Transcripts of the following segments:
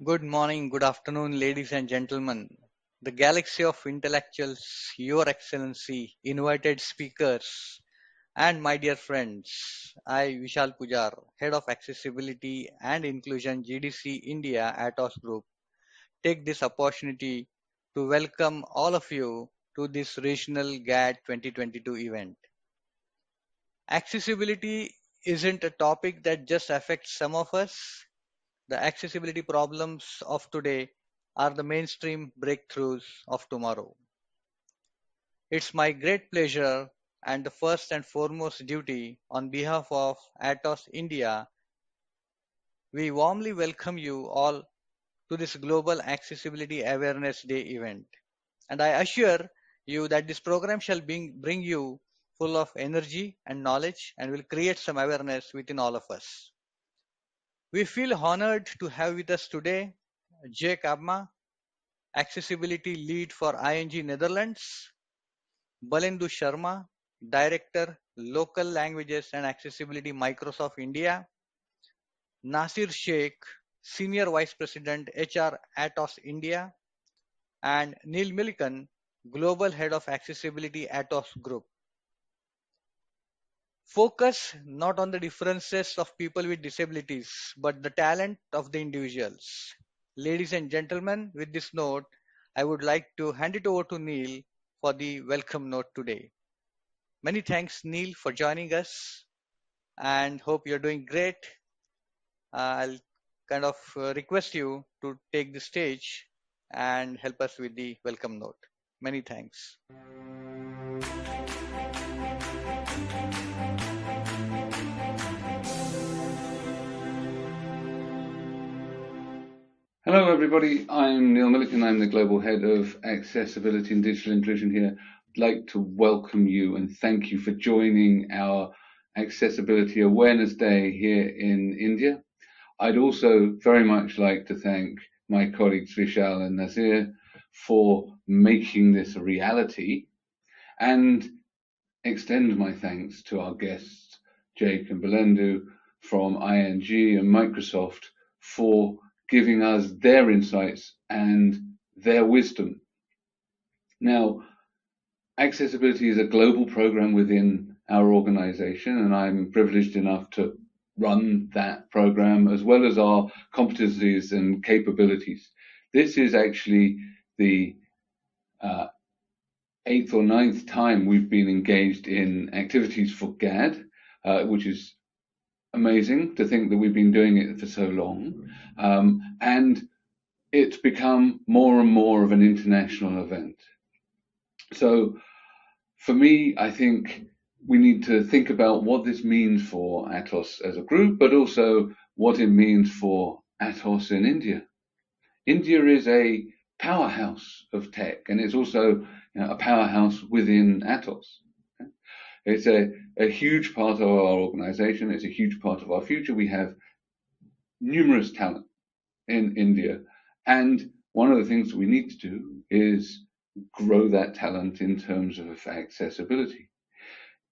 Good morning, good afternoon, ladies and gentlemen. The galaxy of intellectuals, Your Excellency, invited speakers, and my dear friends, I, Vishal Pujar, Head of Accessibility and Inclusion GDC India Atos Group, take this opportunity to welcome all of you to this regional GAAD 2022 event. Accessibility isn't a topic that just affects some of us. The accessibility problems of today are the mainstream breakthroughs of tomorrow. It's my great pleasure and the first and foremost duty on behalf of Atos India, we warmly welcome you all to this Global Accessibility Awareness Day event. And I assure you that this program shall bring you full of energy and knowledge and will create some awareness within all of us. We feel honored to have with us today Jake Abma, Accessibility Lead for ING Netherlands, Balendu Sharma, Director, Local Languages and Accessibility Microsoft India, Nasir Sheikh, Senior Vice President HR Atos India, and Neil Millikan, Global Head of Accessibility Atos Group. Focus not on the differences of people with disabilities, but the talent of the individuals. Ladies and gentlemen, with this note, I would like to hand it over to Neil for the welcome note today. Many thanks, Neil, for joining us and hope you're doing great. I'll kind of request you to take the stage and help us with the welcome note. Many thanks. Hello everybody, I'm Neil Milliken, I'm the Global Head of Accessibility and Digital Inclusion here. I'd like to welcome you and thank you for joining our Accessibility Awareness Day here in India. I'd also very much like to thank my colleagues Vishal and Nasir for making this a reality and extend my thanks to our guests Jake and Balendu from ING and Microsoft for giving us their insights and their wisdom. Now, accessibility is a global program within our organization, and I'm privileged enough to run that program as well as our competencies and capabilities. This is actually the eighth or ninth time we've been engaged in activities for GAAD, which is amazing to think that we've been doing it for so long. And it's become more and more of an international event. So for me, I think we need to think about what this means for Atos as a group, but also what it means for Atos in India. India is a powerhouse of tech, and it's also a powerhouse within Atos. It's a huge part of our organization. It's a huge part of our future. We have numerous talent in India. And one of the things that we need to do is grow that talent in terms of accessibility.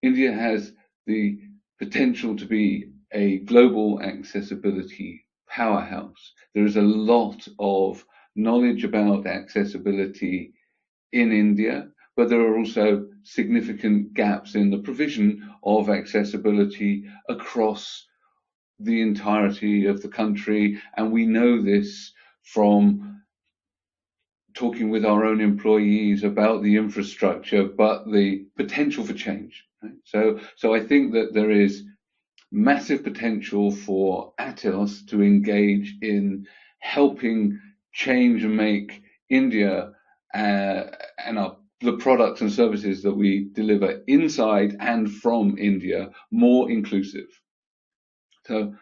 India has the potential to be a global accessibility powerhouse. There is a lot of knowledge about accessibility in India, but there are also significant gaps in the provision of accessibility across the entirety of the country. And we know this from talking with our own employees about the infrastructure, but the potential for change. Right? So I think that there is massive potential for Atos to engage in helping change and make India and the products and services that we deliver inside and from India more inclusive. So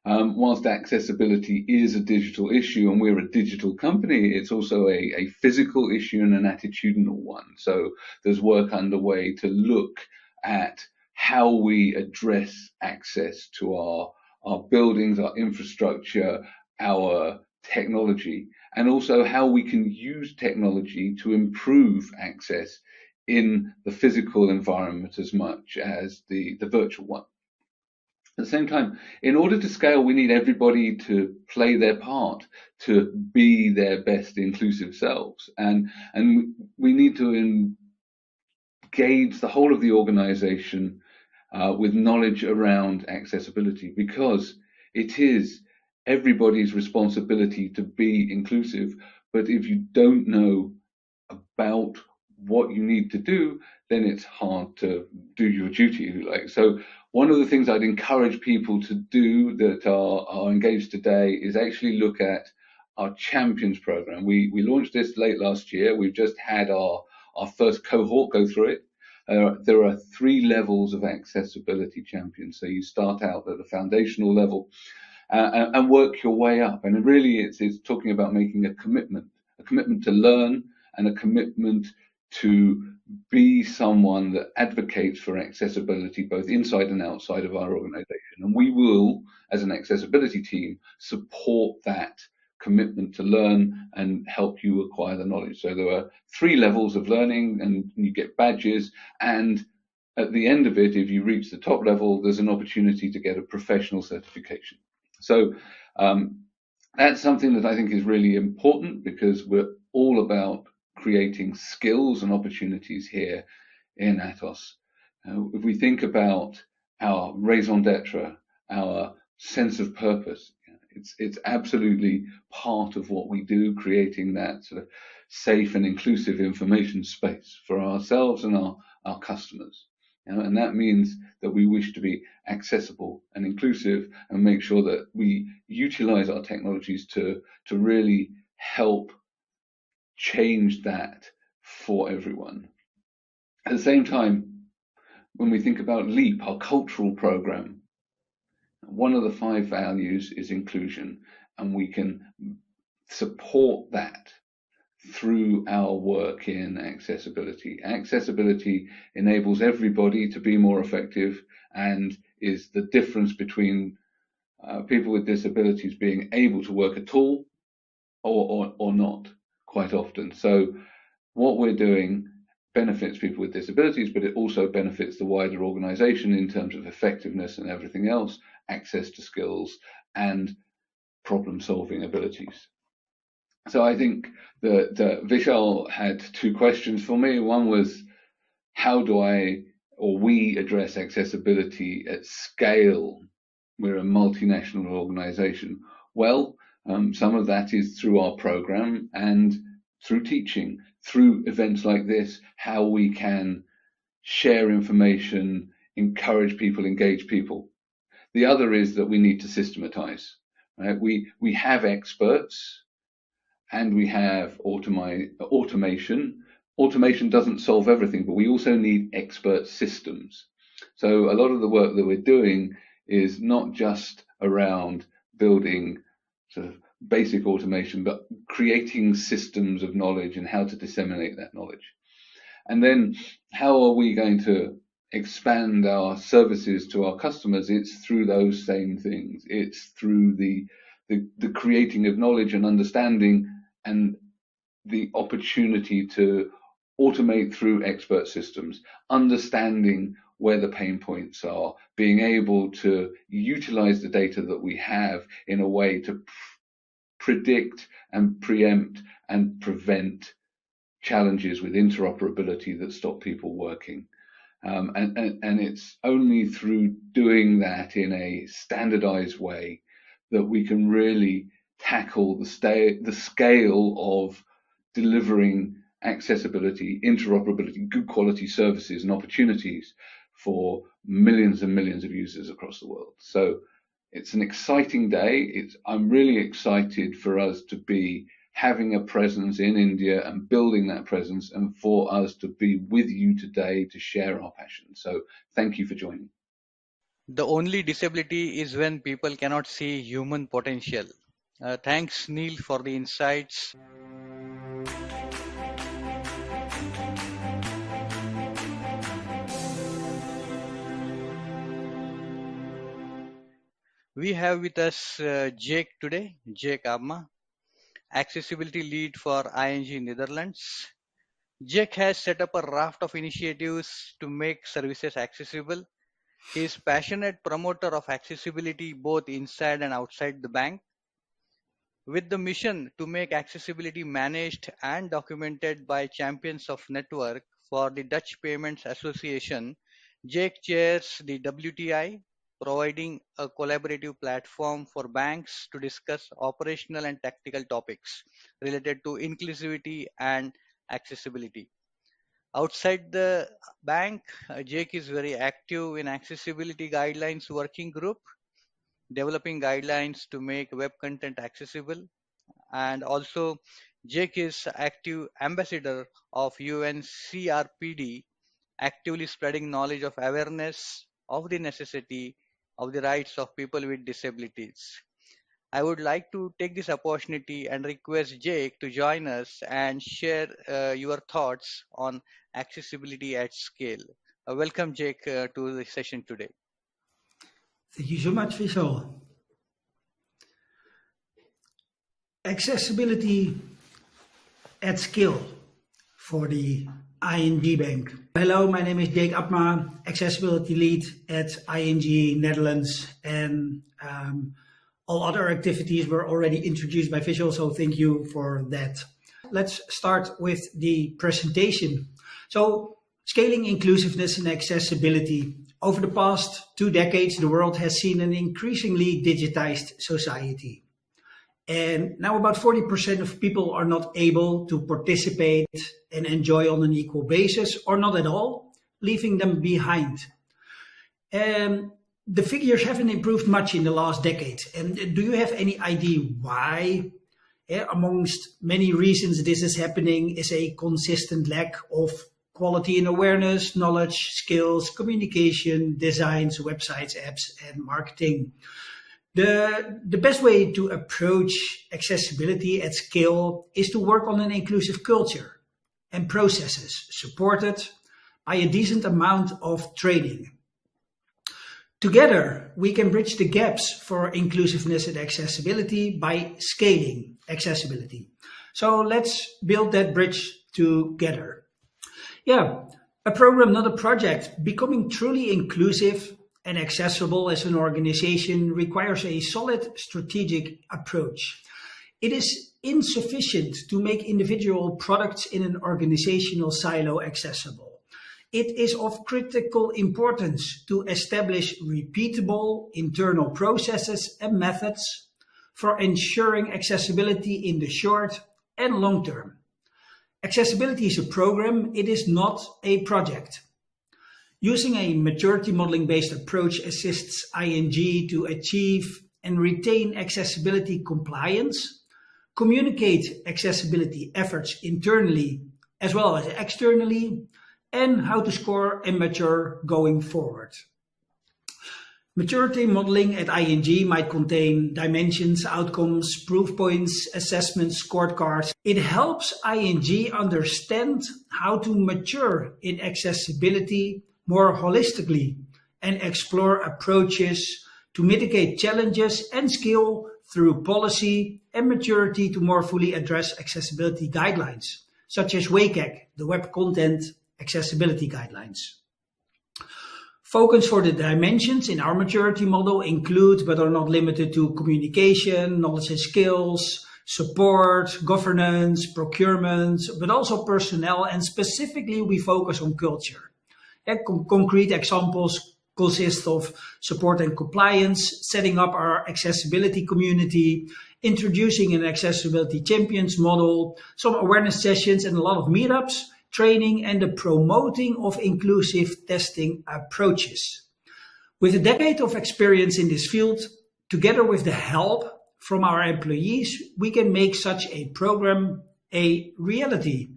whilst accessibility is a digital issue and we're a digital company, it's also a physical issue and an attitudinal one. So there's work underway to look at how we address access to our buildings, our infrastructure, our technology, and also how we can use technology to improve access in the physical environment as much as the virtual one. At the same time, in order to scale, we need everybody to play their part, to be their best inclusive selves, and we need to engage the whole of the organization with knowledge around accessibility, because it is everybody's responsibility to be inclusive. But if you don't know about what you need to do, then it's hard to do your duty, if you like. So one of the things I'd encourage people to do that are engaged today is actually look at our Champions program. We launched this late last year. We've just had our first cohort go through it. There are 3 levels of accessibility champions. So you start out at the foundational level and work your way up. And really, it's talking about making a commitment to learn, and a commitment to be someone that advocates for accessibility both inside and outside of our organization. And we will, as an accessibility team, support that commitment to learn and help you acquire the knowledge. So there are 3 levels of learning, and you get badges, and at the end of it, if you reach the top level, there's an opportunity to get a professional certification. So that's something that I think is really important, because we're all about creating skills and opportunities here in Atos. If we think about our raison d'etre, our sense of purpose, it's absolutely part of what we do, creating that sort of safe and inclusive information space for ourselves and our customers. And that means that we wish to be accessible and inclusive, and make sure that we utilize our technologies to really help change that for everyone. At the same time, when we think about LEAP, our cultural program, one of the 5 values is inclusion, and we can support that through our work in accessibility. Accessibility enables everybody to be more effective, and is the difference between people with disabilities being able to work at all or not, quite often. So what we're doing benefits people with disabilities, but it also benefits the wider organization in terms of effectiveness and everything else, access to skills and problem-solving abilities. So I think that Vishal had 2 questions for me. One was, how do we address accessibility at scale? We're a multinational organization. Well, some of that is through our program and through teaching, through events like this, how we can share information, encourage people, engage people. The other is that we need to systematize. Right? We have experts, and we have automation. Automation doesn't solve everything, but we also need expert systems. So a lot of the work that we're doing is not just around building sort of basic automation, but creating systems of knowledge and how to disseminate that knowledge. And then how are we going to expand our services to our customers? It's through those same things. It's through the creating of knowledge and understanding, and the opportunity to automate through expert systems, understanding where the pain points are, being able to utilize the data that we have in a way to predict and preempt and prevent challenges with interoperability that stop people working. And it's only through doing that in a standardized way that we can really tackle the scale of delivering accessibility, interoperability, good quality services and opportunities for millions and millions of users across the world. So it's an exciting day. I'm really excited for us to be having a presence in India and building that presence, and for us to be with you today to share our passion. So thank you for joining. The only disability is when people cannot see human potential. Thanks, Neil, for the insights. We have with us Jake today, Jake Abma, Accessibility Lead for ING Netherlands. Jake has set up a raft of initiatives to make services accessible, He is passionate promoter of accessibility both inside and outside the bank. With the mission to make accessibility managed and documented by champions of network for the Dutch Payments Association, Jake chairs the WTI, providing a collaborative platform for banks to discuss operational and tactical topics related to inclusivity and accessibility. Outside the bank, Jake is very active in accessibility guidelines working group, developing guidelines to make web content accessible, and also Jake is active ambassador of UNCRPD, actively spreading knowledge of awareness of the necessity of the rights of people with disabilities. I would like to take this opportunity and request Jake to join us and share your thoughts on accessibility at scale. Welcome, Jake, to the session today. Thank you so much, Vishal. Accessibility at scale for the ING Bank. Hello, my name is Jake Abma, Accessibility Lead at ING Netherlands, and all other activities were already introduced by Vishal, so thank you for that. Let's start with the presentation. So, scaling inclusiveness and accessibility. Over the past 2 decades, the world has seen an increasingly digitized society. And now about 40% of people are not able to participate and enjoy on an equal basis, or not at all, leaving them behind. The figures haven't improved much in the last decade. And do you have any idea why? Amongst many reasons this is happening is a consistent lack of quality and awareness, knowledge, skills, communication, designs, websites, apps, and marketing. The best way to approach accessibility at scale is to work on an inclusive culture and processes supported by a decent amount of training. Together, we can bridge the gaps for inclusiveness and accessibility by scaling accessibility. So let's build that bridge together. Yeah, a program, not a project. Becoming truly inclusive and accessible as an organization requires a solid strategic approach. It is insufficient to make individual products in an organizational silo accessible. It is of critical importance to establish repeatable internal processes and methods for ensuring accessibility in the short and long term. Accessibility is a program, it is not a project. Using a maturity modeling-based approach assists ING to achieve and retain accessibility compliance, communicate accessibility efforts internally as well as externally, and how to score and mature going forward. Maturity modeling at ING might contain dimensions, outcomes, proof points, assessments, scorecards. It helps ING understand how to mature in accessibility more holistically and explore approaches to mitigate challenges and scale through policy and maturity to more fully address accessibility guidelines, such as WCAG, the Web Content Accessibility Guidelines. Focus for the dimensions in our maturity model include, but are not limited to, communication, knowledge and skills, support, governance, procurement, but also personnel, and specifically we focus on culture. Concrete examples consist of support and compliance, setting up our accessibility community, introducing an accessibility champions model, some awareness sessions and a lot of meetups, training, and the promoting of inclusive testing approaches. With a decade of experience in this field, together with the help from our employees, we can make such a program a reality.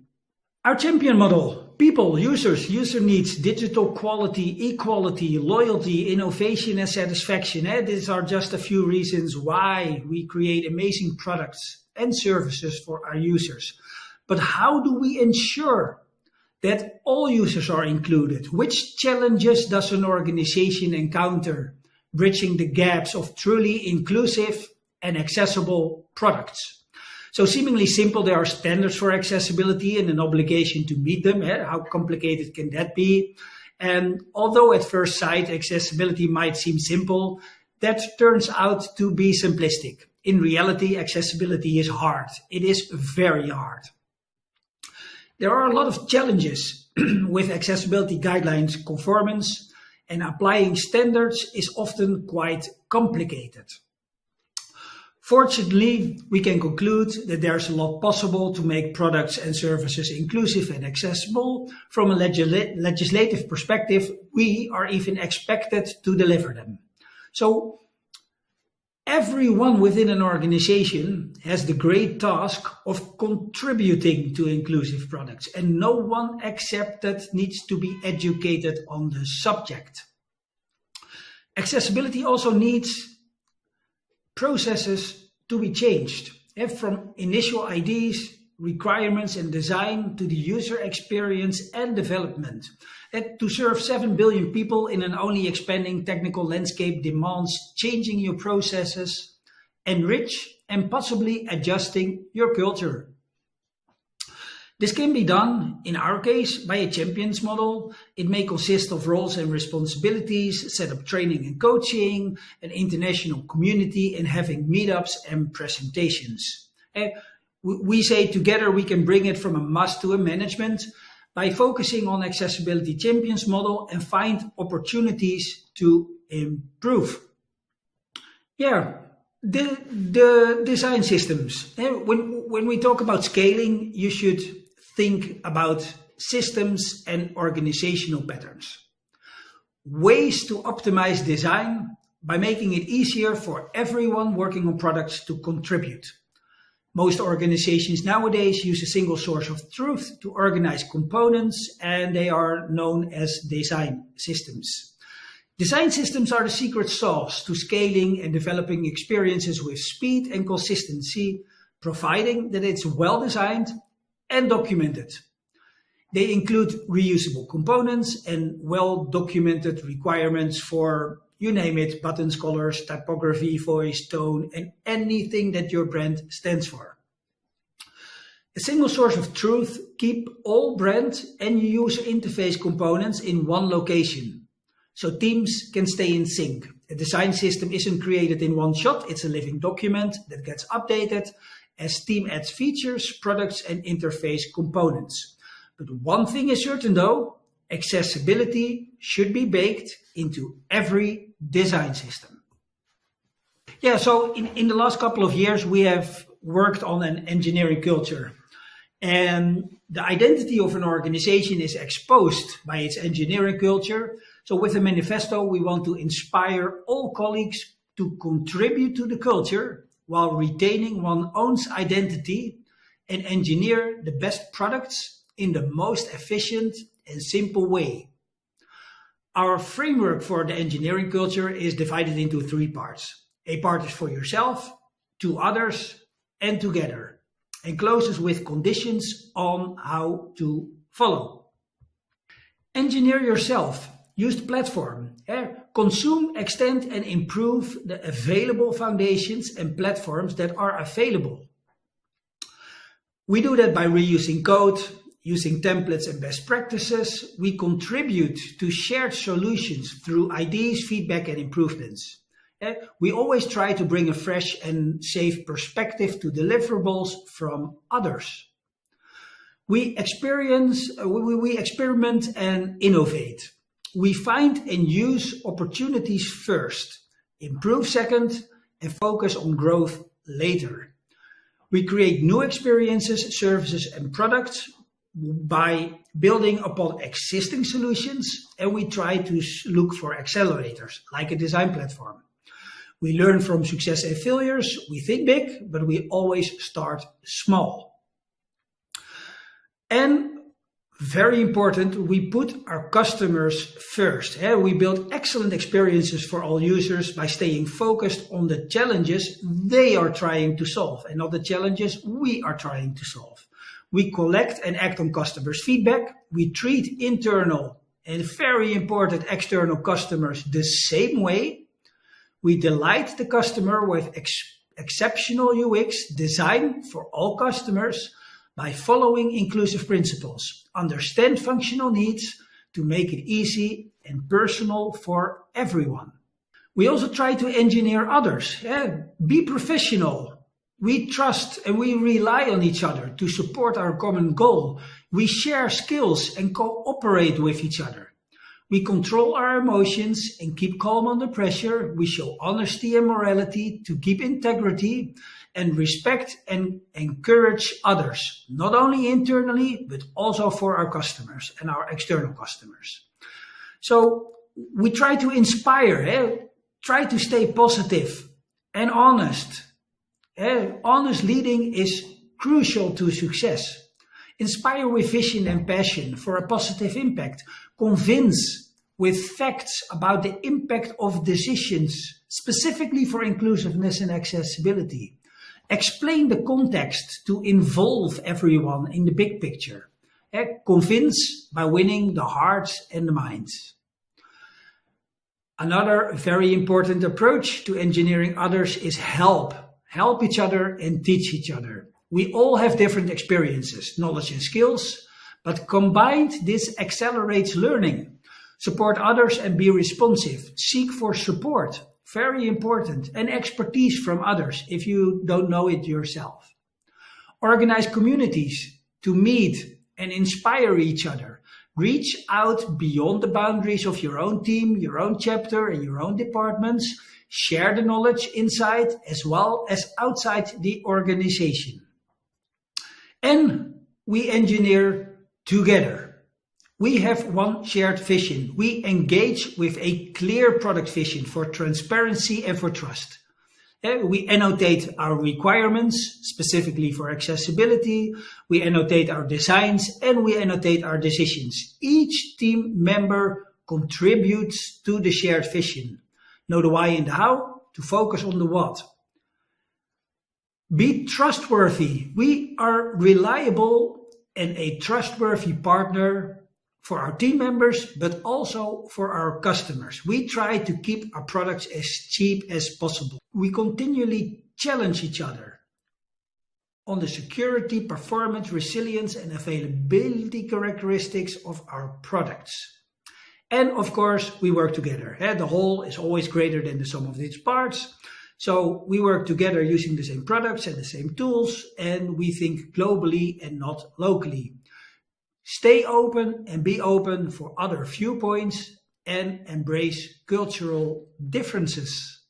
Our champion model: people, users, user needs, digital quality, equality, loyalty, innovation, and satisfaction. These are just a few reasons why we create amazing products and services for our users. But how do we ensure that all users are included? Which challenges does an organization encounter bridging the gaps of truly inclusive and accessible products? So seemingly simple, there are standards for accessibility and an obligation to meet them. How complicated can that be? And although at first sight accessibility might seem simple, that turns out to be simplistic. In reality, accessibility is hard. It is very hard. There are a lot of challenges with accessibility guidelines conformance, and applying standards is often quite complicated. Fortunately, we can conclude that there's a lot possible to make products and services inclusive and accessible. From a legislative perspective, we are even expected to deliver them. So everyone within an organization has the great task of contributing to inclusive products, and no one except that needs to be educated on the subject. Accessibility also needs processes to be changed, from initial ideas, requirements and design to the user experience and development. To serve 7 billion people in an only expanding technical landscape demands changing your processes, enrich and possibly adjusting your culture. This can be done, in our case, by a champions model. It may consist of roles and responsibilities, set up training and coaching, an international community, and having meetups and presentations. We say together we can bring it from a must to a management by focusing on accessibility champions model and find opportunities to improve. The design systems. When we talk about scaling, you should think about systems and organizational patterns. Ways to optimize design by making it easier for everyone working on products to contribute. Most organizations nowadays use a single source of truth to organize components, and they are known as design systems. Design systems are the secret sauce to scaling and developing experiences with speed and consistency, providing that it's well designed and documented. They include reusable components and well-documented requirements for, you name it, buttons, colors, typography, voice, tone, and anything that your brand stands for. A single source of truth keeps all brand and user interface components in one location, so teams can stay in sync. A design system isn't created in one shot, it's a living document that gets updated as team adds features, products, and interface components. But one thing is certain though, accessibility should be baked into every design system. So in the last couple of years, we have worked on an engineering culture. And the identity of an organization is exposed by its engineering culture. So with the manifesto, we want to inspire all colleagues to contribute to the culture while retaining one's own identity and engineer the best products in the most efficient and simple way. Our framework for the engineering culture is divided into 3 parts. A part is for yourself, 2 others, and together, and closes with conditions on how to follow. Engineer yourself. Use the platform. Consume, extend, and improve the available foundations and platforms that are available. We do that by reusing code, using templates and best practices. We contribute to shared solutions through ideas, feedback, and improvements. We always try to bring a fresh and safe perspective to deliverables from others. We experiment and innovate. We find and use opportunities first, improve second, and focus on growth later. We create new experiences, services, and products by building upon existing solutions, and we try to look for accelerators, like a design platform. We learn from success and failures. We think big, but we always start small. And very important, we put our customers first. We build excellent experiences for all users by staying focused on the challenges they are trying to solve and not the challenges we are trying to solve. We collect and act on customers' feedback. We treat internal and very important external customers the same way. We delight the customer with exceptional UX design for all customers by following inclusive principles, understand functional needs, to make it easy and personal for everyone. We also try to engineer others. Be professional. We trust and we rely on each other to support our common goal. We share skills and cooperate with each other. We control our emotions and keep calm under pressure. We show honesty and morality to keep integrity and respect and encourage others, not only internally, but also for our customers and our external customers. So we try to inspire, try to stay positive and honest. Honest leading is crucial to success. Inspire with vision and passion for a positive impact. Convince with facts about the impact of decisions, specifically for inclusiveness and accessibility. Explain the context to involve everyone in the big picture. Convince by winning the hearts and the minds. Another very important approach to engineering others is help. Help each other and teach each other. We all have different experiences, knowledge and skills, but combined this accelerates learning. Support others and be responsive. Seek for support, very important, and expertise from others if you don't know it yourself. Organize communities to meet and inspire each other. Reach out beyond the boundaries of your own team, your own chapter, and your own departments. Share the knowledge inside as well as outside the organization. And we engineer together. We have one shared vision. We engage with a clear product vision for transparency and for trust. We annotate our requirements, specifically for accessibility. We annotate our designs and we annotate our decisions. Each team member contributes to the shared vision. Know the why and the how, to focus on the what. Be trustworthy. We are reliable and a trustworthy partner for our team members, but also for our customers. We try to keep our products as cheap as possible. We continually challenge each other on the security, performance, resilience, and availability characteristics of our products. And of course, we work together. The whole is always greater than the sum of its parts. So we work together using the same products and the same tools, and we think globally and not locally. Stay open and be open for other viewpoints and embrace cultural differences.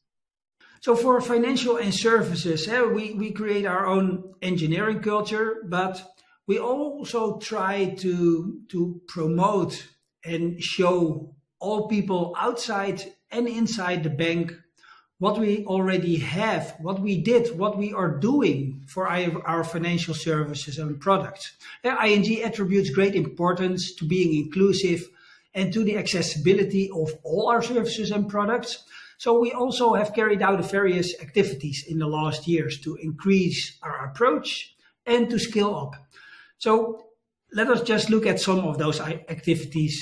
So for financial and services, we create our own engineering culture, but we also try to promote and show all people outside and inside the bank what we already have, what we did, what we are doing for our financial services and products. ING attributes great importance to being inclusive and to the accessibility of all our services and products. So we also have carried out various activities in the last years to increase our approach and to scale up. So let us just look at some of those activities.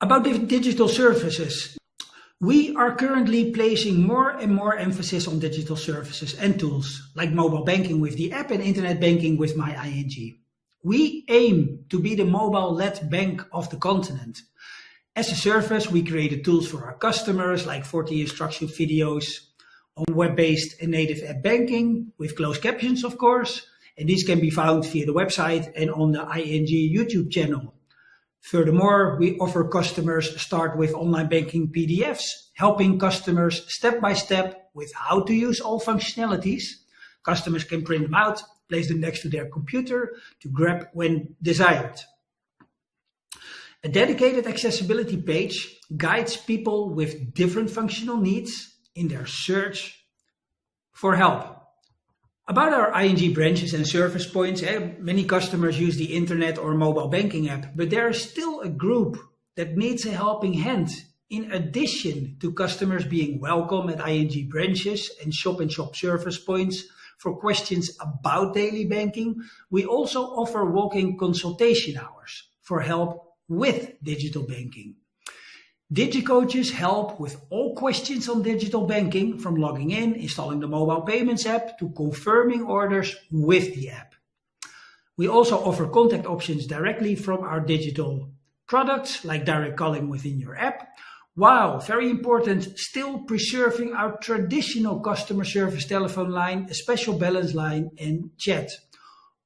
About the digital services, we are currently placing more and more emphasis on digital services and tools, like mobile banking with the app and internet banking with My ING. We aim to be the mobile-led bank of the continent. As a service, we created tools for our customers, like 40 instruction videos on web-based and native app banking, with closed captions, of course, and these can be found via the website and on the ING YouTube channel. Furthermore, we offer customers start with online banking PDFs, helping customers step by step with how to use all functionalities. Customers can print them out, place them next to their computer to grab when desired. A dedicated accessibility page guides people with different functional needs in their search for help. About our ING branches and service points, many customers use the internet or mobile banking app, but there is still a group that needs a helping hand. In addition to customers being welcome at ING branches and shop-in-shop service points for questions about daily banking, we also offer walk-in consultation hours for help with digital banking. DigiCoaches help with all questions on digital banking, from logging in, installing the mobile payments app, to confirming orders with the app. We also offer contact options directly from our digital products, like direct calling within your app, while, very important, still preserving our traditional customer service telephone line, a special balance line, and chat.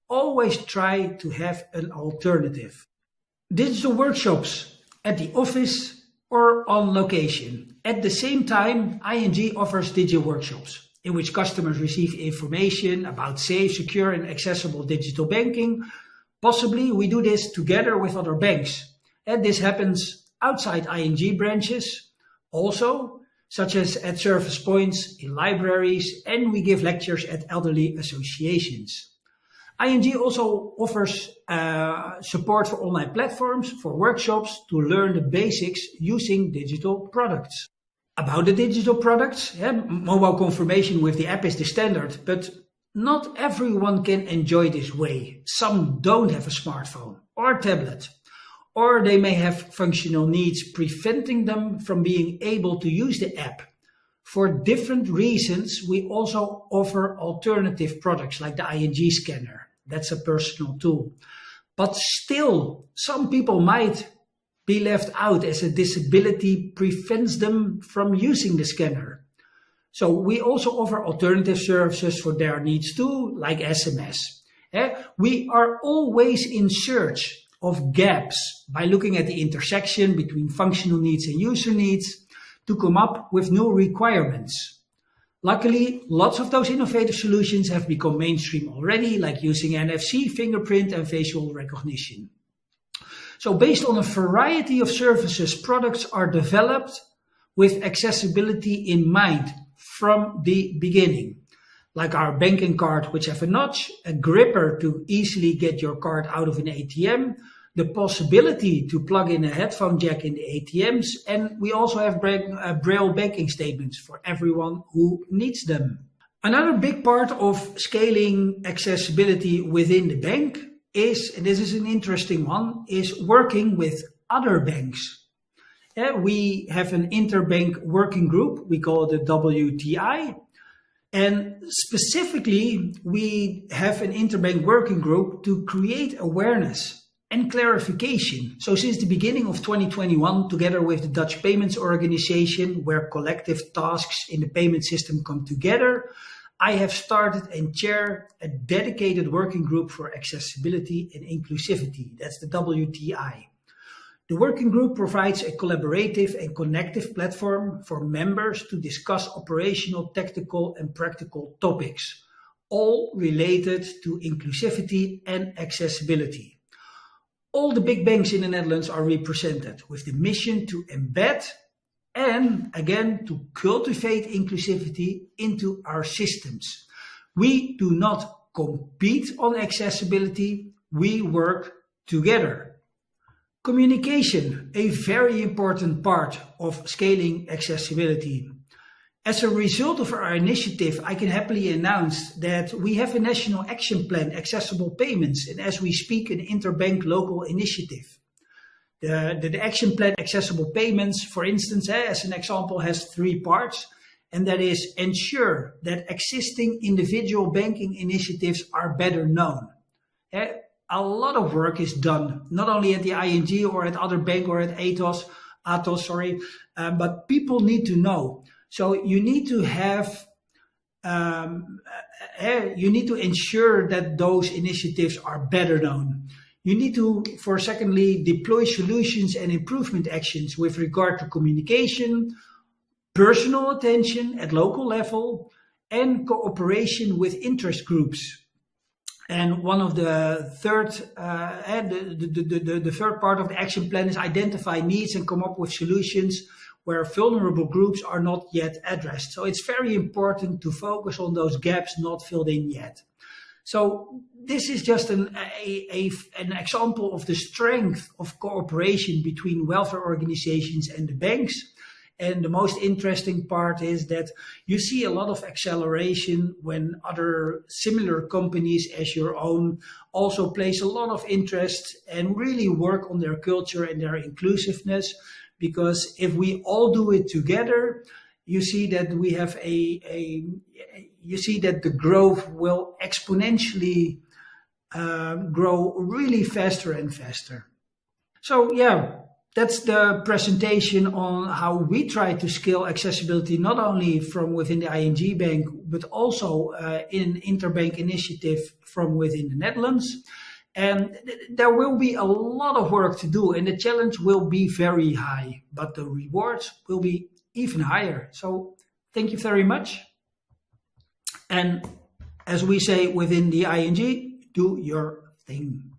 Always try to have an alternative. Digital workshops at the office or on location. At the same time, ING offers digital workshops in which customers receive information about safe, secure, and accessible digital banking. Possibly we do this together with other banks. And this happens outside ING branches, also, such as at service points, in libraries, and we give lectures at elderly associations. ING also offers support for online platforms, for workshops, to learn the basics using digital products. About the digital products, mobile confirmation with the app is the standard, but not everyone can enjoy this way. Some don't have a smartphone or a tablet, or they may have functional needs preventing them from being able to use the app. For different reasons, we also offer alternative products like the ING scanner. That's a personal tool. But still, some people might be left out as a disability prevents them from using the scanner. So we also offer alternative services for their needs too, like SMS. We are always in search of gaps by looking at the intersection between functional needs and user needs to come up with new requirements. Luckily, lots of those innovative solutions have become mainstream already, like using NFC, fingerprint, and facial recognition. So based on a variety of services, products are developed with accessibility in mind from the beginning. Like our banking card, which have a notch, a gripper to easily get your card out of an ATM, the possibility to plug in a headphone jack in the ATMs, and we also have Braille banking statements for everyone who needs them. Another big part of scaling accessibility within the bank is, and this is an interesting one, is working with other banks. We have an interbank working group, we call it the WTI, and specifically we have an interbank working group to create awareness and clarification. So since the beginning of 2021, together with the Dutch Payments Organization, where collective tasks in the payment system come together, I have started and chair a dedicated working group for accessibility and inclusivity. That's the WTI. The working group provides a collaborative and connective platform for members to discuss operational, tactical, and practical topics, all related to inclusivity and accessibility. All the big banks in the Netherlands are represented with the mission to embed and, again, to cultivate inclusivity into our systems. We do not compete on accessibility, we work together. Communication, a very important part of scaling accessibility. As a result of our initiative, I can happily announce that we have a national action plan, Accessible Payments, and as we speak, an interbank local initiative. The action plan, Accessible Payments, for instance, as an example, has 3 parts, and that is ensure that existing individual banking initiatives are better known. A lot of work is done, not only at the ING or at other bank or at Atos, but people need to know. So you need to have, you need to ensure that those initiatives are better known. You need to, secondly, deploy solutions and improvement actions with regard to communication, personal attention at local level, and cooperation with interest groups. And one of the third, the third part of the action plan is identify needs and come up with solutions where vulnerable groups are not yet addressed. So it's very important to focus on those gaps not filled in yet. So this is just an example of the strength of cooperation between welfare organizations and the banks. And the most interesting part is that you see a lot of acceleration when other similar companies as your own also place a lot of interest and really work on their culture and their inclusiveness. Because if we all do it together, you see that we have you see that the growth will exponentially grow really faster and faster. So yeah, that's the presentation on how we try to scale accessibility not only from within the ING Bank, but also in interbank initiative from within the Netherlands. And there will be a lot of work to do, and the challenge will be very high, but the rewards will be even higher. So thank you very much. And as we say within the ING, do your thing.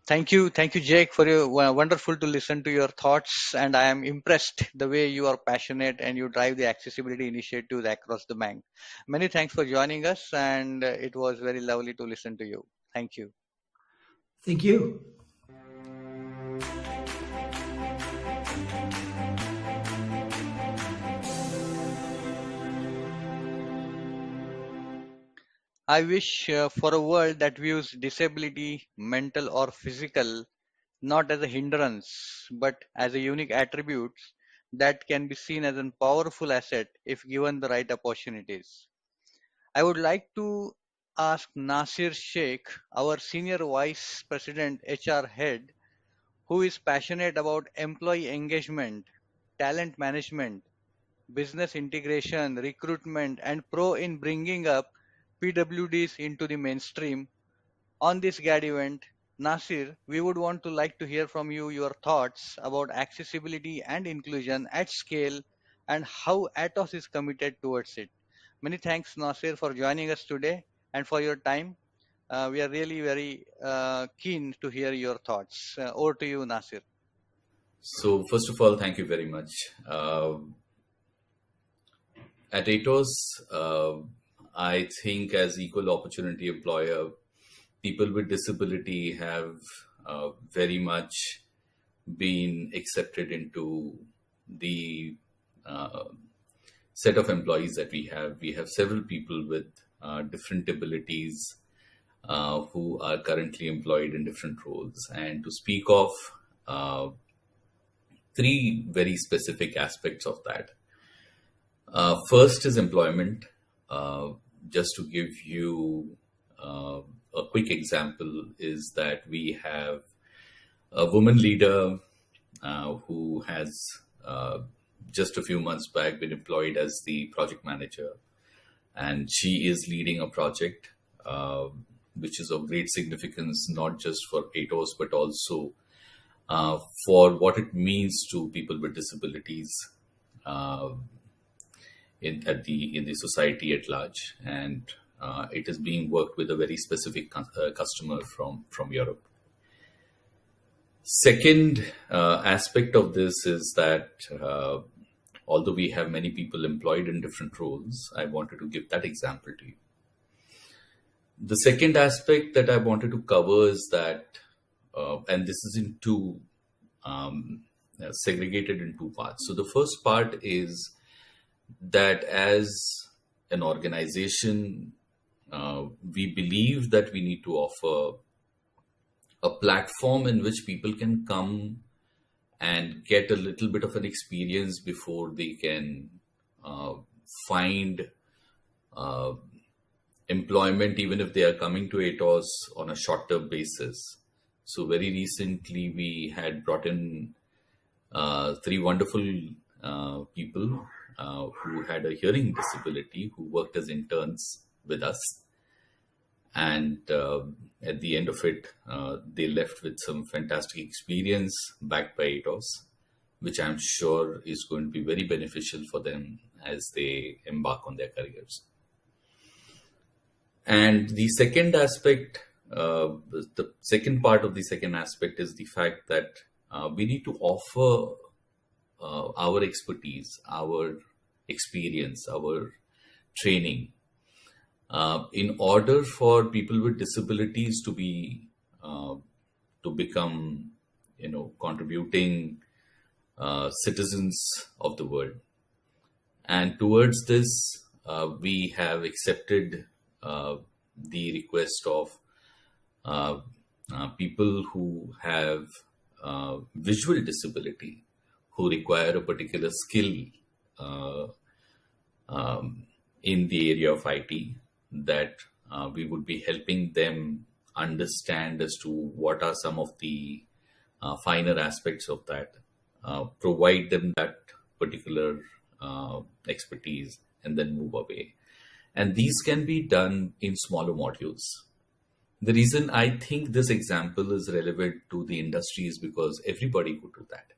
Thank you, Jake, for your wonderful to listen to your thoughts, and I am impressed the way you are passionate and you drive the accessibility initiatives across the bank. Many thanks for joining us, and it was very lovely to listen to you. Thank you. Thank you. I wish for a world that views disability, mental or physical, not as a hindrance, but as a unique attribute that can be seen as a powerful asset if given the right opportunities. I would like to ask Nasir Sheikh, our Senior Vice President HR Head, who is passionate about employee engagement, talent management, business integration, recruitment, and pro in bringing up PWDs into the mainstream. On this GAD event, Nasir, we would want to like to hear from you your thoughts about accessibility and inclusion at scale and how Atos is committed towards it. Many thanks, Nasir, for joining us today and for your time. We are really very keen to hear your thoughts. Over to you, Nasir. So, first of all, thank you very much. At Atos, I think as equal opportunity employer, people with disability have very much been accepted into the set of employees that we have. We have several people with different abilities who are currently employed in different roles. And to speak of three very specific aspects of that. First is employment. Just to give you a quick example is that we have a woman leader who has just a few months back been employed as the project manager, and she is leading a project which is of great significance not just for Atos but also for what it means to people with disabilities in the society at large, and it is being worked with a very specific customer from Europe. Second aspect of this is that although we have many people employed in different roles, I wanted to give that example to you. The second aspect that I wanted to cover is that, and this is in two, segregated in two parts. So the first part is that as an organization, we believe that we need to offer a platform in which people can come and get a little bit of an experience before they can find employment, even if they are coming to Atos on a short-term basis. So very recently, we had brought in three wonderful people who had a hearing disability who worked as interns with us. And at the end of it, they left with some fantastic experience backed by Atos, which I'm sure is going to be very beneficial for them as they embark on their careers. And the second aspect, the second part of the second aspect is the fact that we need to offer our expertise, our experience, our training, in order for people with disabilities to be to become, contributing citizens of the world. And towards this, we have accepted the request of people who have visual disability, who require a particular skill in the area of IT, that we would be helping them understand as to what are some of the finer aspects of that, provide them that particular expertise, and then move away. And these can be done in smaller modules. The reason I think this example is relevant to the industry is because everybody could do that.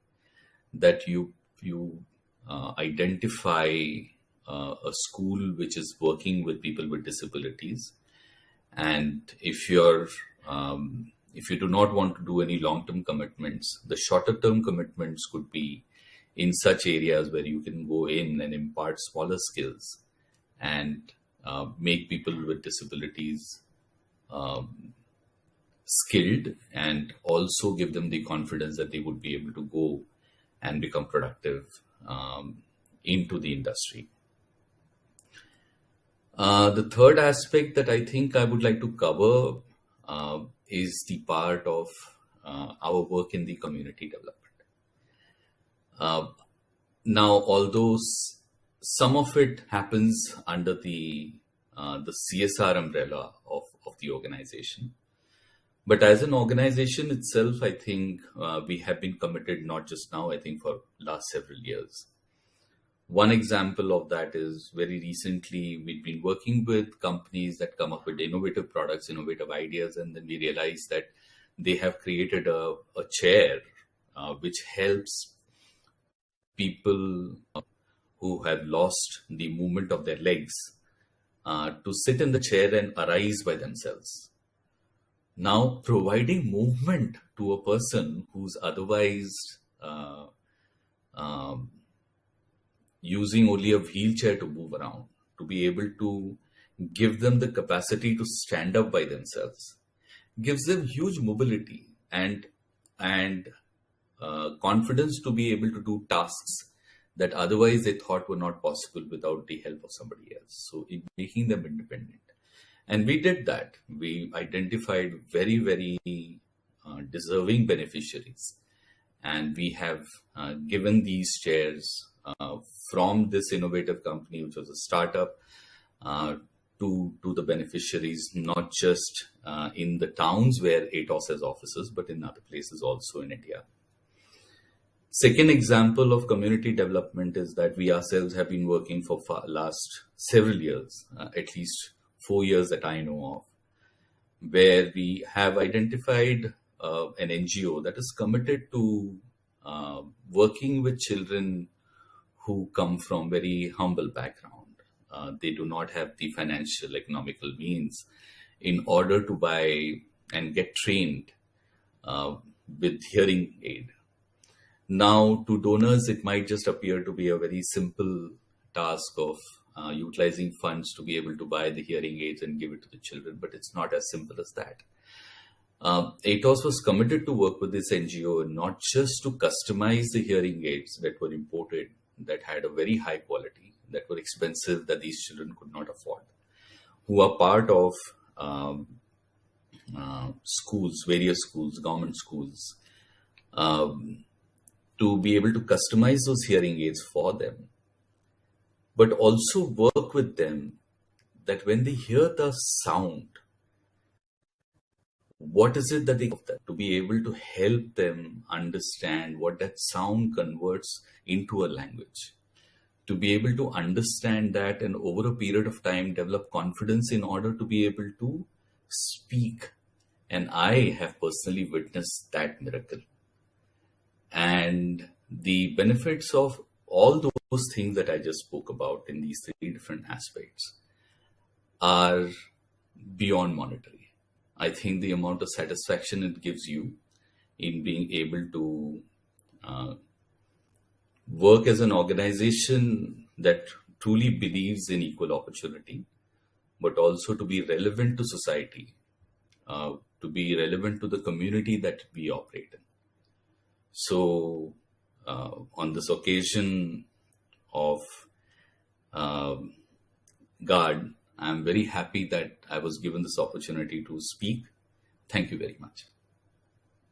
That you identify a school which is working with people with disabilities, and if you do not want to do any long-term commitments, the shorter-term commitments could be in such areas where you can go in and impart smaller skills and make people with disabilities skilled, and also give them the confidence that they would be able to go and become productive into the industry. The third aspect that I think I would like to cover is the part of our work in the community development. Now, although some of it happens under the CSR umbrella of the organization, but as an organization itself, I think we have been committed not just now, I think for last several years. One example of that is very recently we've been working with companies that come up with innovative products, innovative ideas, and then we realized that they have created a chair which helps people who have lost the movement of their legs to sit in the chair and arise by themselves. Now, providing movement to a person who's otherwise using only a wheelchair to move around, to be able to give them the capacity to stand up by themselves, gives them huge mobility and confidence to be able to do tasks that otherwise they thought were not possible without the help of somebody else. So in making them independent. And we did that. We identified very, very deserving beneficiaries. And we have given these chairs from this innovative company, which was a startup, to the beneficiaries, not just in the towns where Atos has offices, but in other places also in India. Second example of community development is that we ourselves have been working for last several years, at least 4 years that I know of, where we have identified an NGO that is committed to working with children who come from very humble background. They do not have the financial, economical means in order to buy and get trained with hearing aid. Now, to donors, it might just appear to be a very simple task of utilizing funds to be able to buy the hearing aids and give it to the children, but it's not as simple as that. Atos was committed to work with this NGO not just to customize the hearing aids that were imported, that had a very high quality, that were expensive, that these children could not afford, who are part of schools, various schools, government schools, to be able to customize those hearing aids for them, but also work with them that when they hear the sound, what is it that they to be able to help them understand what that sound converts into a language, to be able to understand that and over a period of time develop confidence in order to be able to speak. And I have personally witnessed that miracle. And the benefits of all those things that I just spoke about in these three different aspects are beyond monetary. I think the amount of satisfaction it gives you in being able to work as an organization that truly believes in equal opportunity, but also to be relevant to society, to be relevant to the community that we operate in. So, on this occasion of GAAD, I'm very happy that I was given this opportunity to speak. Thank you very much.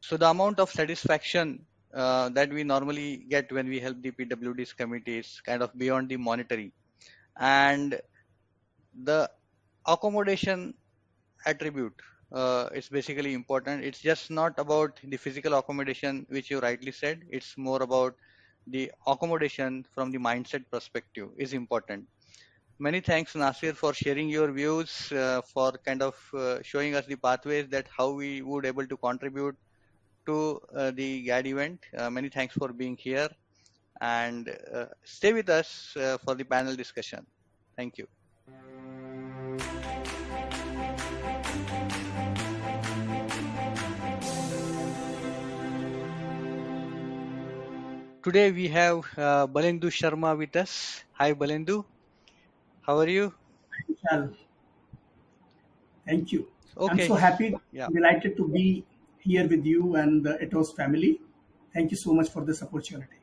So the amount of satisfaction that we normally get when we help the PWD's committee is kind of beyond the monetary, and the accommodation attribute is basically important. It's just not about the physical accommodation, which you rightly said. It's more about the accommodation from the mindset perspective is important. Many thanks, Nasir, for sharing your views, for kind of showing us the pathways that how we would able to contribute to the GAD event. Many thanks for being here, and stay with us for the panel discussion. Thank you. Today we have Balendu Sharma with us. Hi, Balendu. How are you? Well, thank you. I'm Okay. so happy, Yeah. delighted to be here with you and the Atos family. Thank you so much for this opportunity.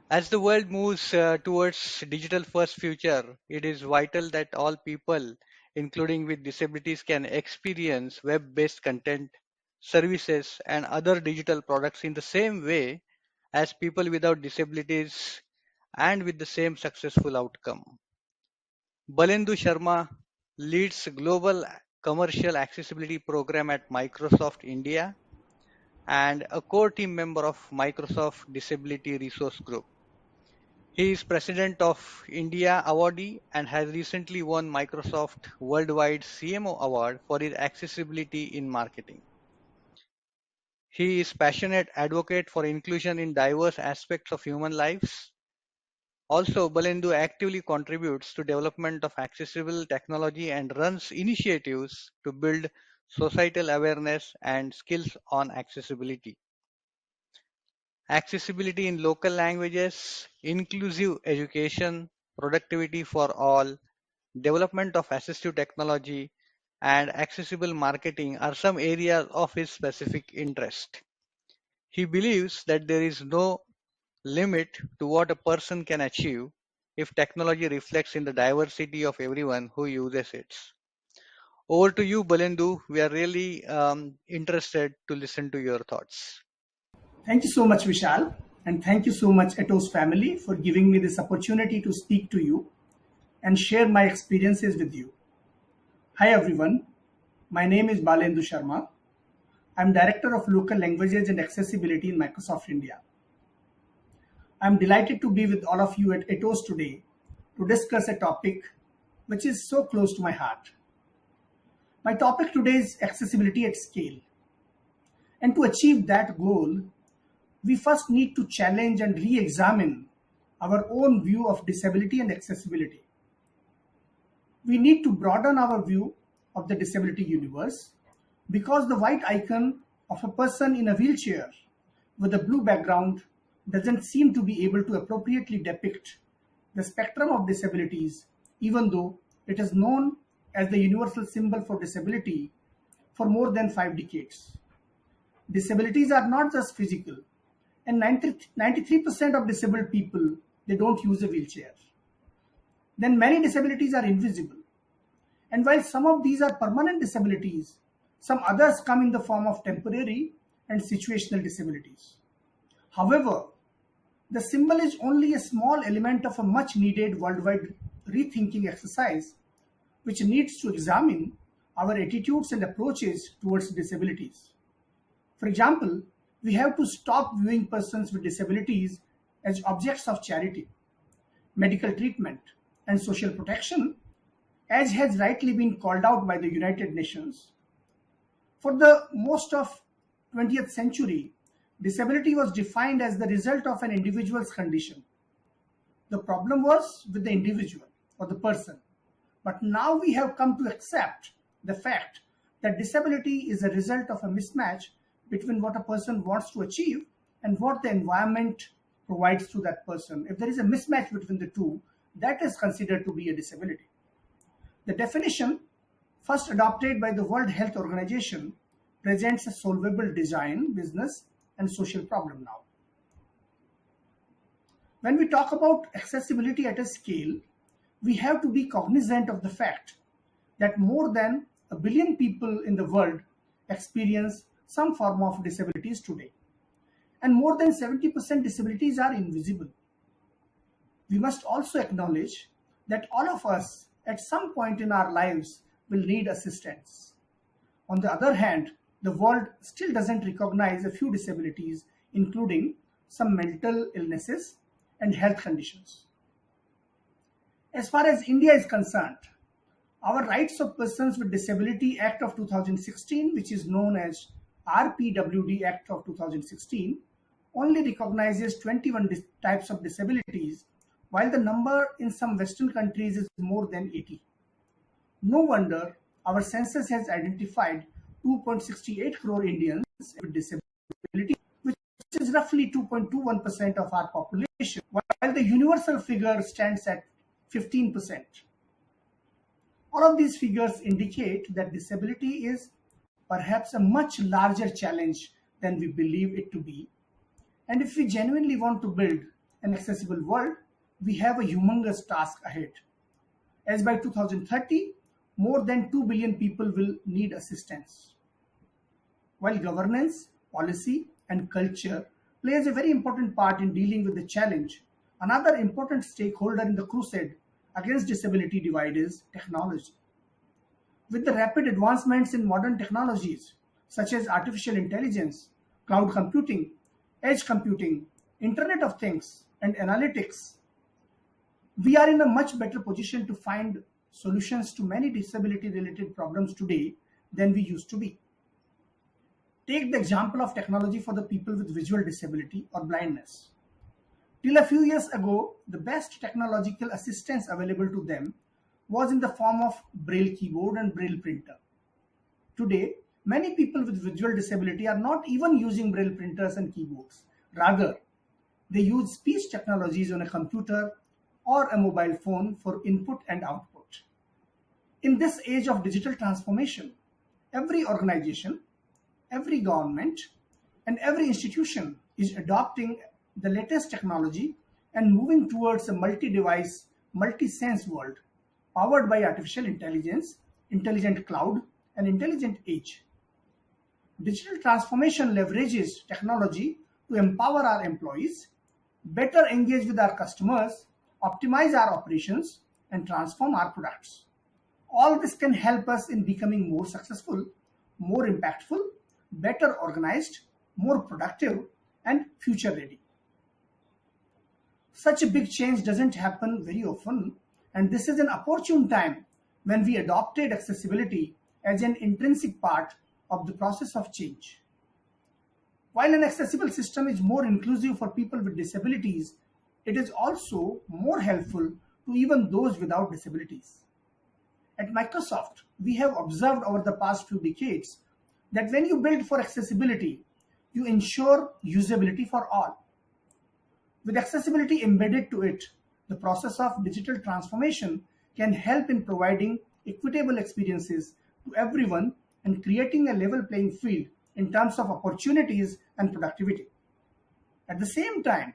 As the world moves towards digital first future, it is vital that all people, including with disabilities, can experience web-based content, services, and other digital products in the same way as people without disabilities and with the same successful outcome. Balendu Sharma leads global commercial accessibility program at Microsoft India and a core team member of Microsoft Disability Resource Group. He is president of India Awardee and has recently won Microsoft Worldwide CMO Award for his accessibility in marketing. He is passionate advocate for inclusion in diverse aspects of human lives. Also, Balendu actively contributes to development of accessible technology and runs initiatives to build societal awareness and skills on accessibility. Accessibility in local languages, inclusive education, productivity for all, development of assistive technology, and accessible marketing are some areas of his specific interest. He believes that there is no limit to what a person can achieve if technology reflects in the diversity of everyone who uses it. Over to you, Balendu. We are really interested to listen to your thoughts. Thank you so much, Vishal, and thank you so much, Atos family, for giving me this opportunity to speak to you and share my experiences with you. Hi, everyone. My name is Balendu Sharma. I'm Director of Local Languages and Accessibility in Microsoft India. I'm delighted to be with all of you at Atos today to discuss a topic which is so close to my heart. My topic today is accessibility at scale. And to achieve that goal, we first need to challenge and re-examine our own view of disability and accessibility. We need to broaden our view of the disability universe because the white icon of a person in a wheelchair with a blue background doesn't seem to be able to appropriately depict the spectrum of disabilities, even though it is known as the universal symbol for disability for more than 5 decades. Disabilities are not just physical, and 93% of disabled people, they don't use a wheelchair. Then many disabilities are invisible. And while some of these are permanent disabilities, some others come in the form of temporary and situational disabilities. However, the symbol is only a small element of a much needed worldwide rethinking exercise which needs to examine our attitudes and approaches towards disabilities. For example, we have to stop viewing persons with disabilities as objects of charity, medical treatment, and social protection, as has rightly been called out by the United Nations. For the most of 20th century, disability was defined as the result of an individual's condition. The problem was with the individual or the person. But now we have come to accept the fact that disability is a result of a mismatch between what a person wants to achieve and what the environment provides to that person. If there is a mismatch between the two, that is considered to be a disability. The definition, first adopted by the World Health Organization, presents a solvable design, business, and social problem now. When we talk about accessibility at a scale, we have to be cognizant of the fact that more than 1 billion people in the world experience some form of disabilities today, and more than 70% disabilities are invisible. We must also acknowledge that all of us at some point in our lives will need assistance. On the other hand, the world still doesn't recognize a few disabilities, including some mental illnesses and health conditions. As far as India is concerned, our Rights of Persons with Disability Act of 2016, which is known as RPWD Act of 2016, only recognizes 21 types of disabilities, while the number in some Western countries is more than 80. No wonder our census has identified 2.68 crore Indians with disability, which is roughly 2.21% of our population, while the universal figure stands at 15%. All of these figures indicate that disability is perhaps a much larger challenge than we believe it to be. And if we genuinely want to build an accessible world, we have a humongous task ahead. As by 2030, more than 2 billion people will need assistance. While governance, policy, and culture plays a very important part in dealing with the challenge, another important stakeholder in the crusade against disability divide is technology. With the rapid advancements in modern technologies, such as artificial intelligence, cloud computing, edge computing, Internet of Things, and analytics, we are in a much better position to find solutions to many disability-related problems today than we used to be. Take the example of technology for the people with visual disability or blindness. Till a few years ago, the best technological assistance available to them was in the form of Braille keyboard and Braille printer. Today, many people with visual disability are not even using Braille printers and keyboards. Rather, they use speech technologies on a computer or a mobile phone for input and output. In this age of digital transformation, every organization, every government, and every institution is adopting the latest technology and moving towards a multi-device, multi-sense world powered by artificial intelligence, intelligent cloud, and intelligent edge. Digital transformation leverages technology to empower our employees, better engage with our customers, optimize our operations, and transform our products. All this can help us in becoming more successful, more impactful, better organized, more productive, and future ready. Such a big change doesn't happen very often, and this is an opportune time when we adopted accessibility as an intrinsic part of the process of change. While an accessible system is more inclusive for people with disabilities, it is also more helpful to even those without disabilities. At Microsoft, we have observed over the past few decades that when you build for accessibility, you ensure usability for all. With accessibility embedded to it, the process of digital transformation can help in providing equitable experiences to everyone and creating a level playing field in terms of opportunities and productivity. At the same time,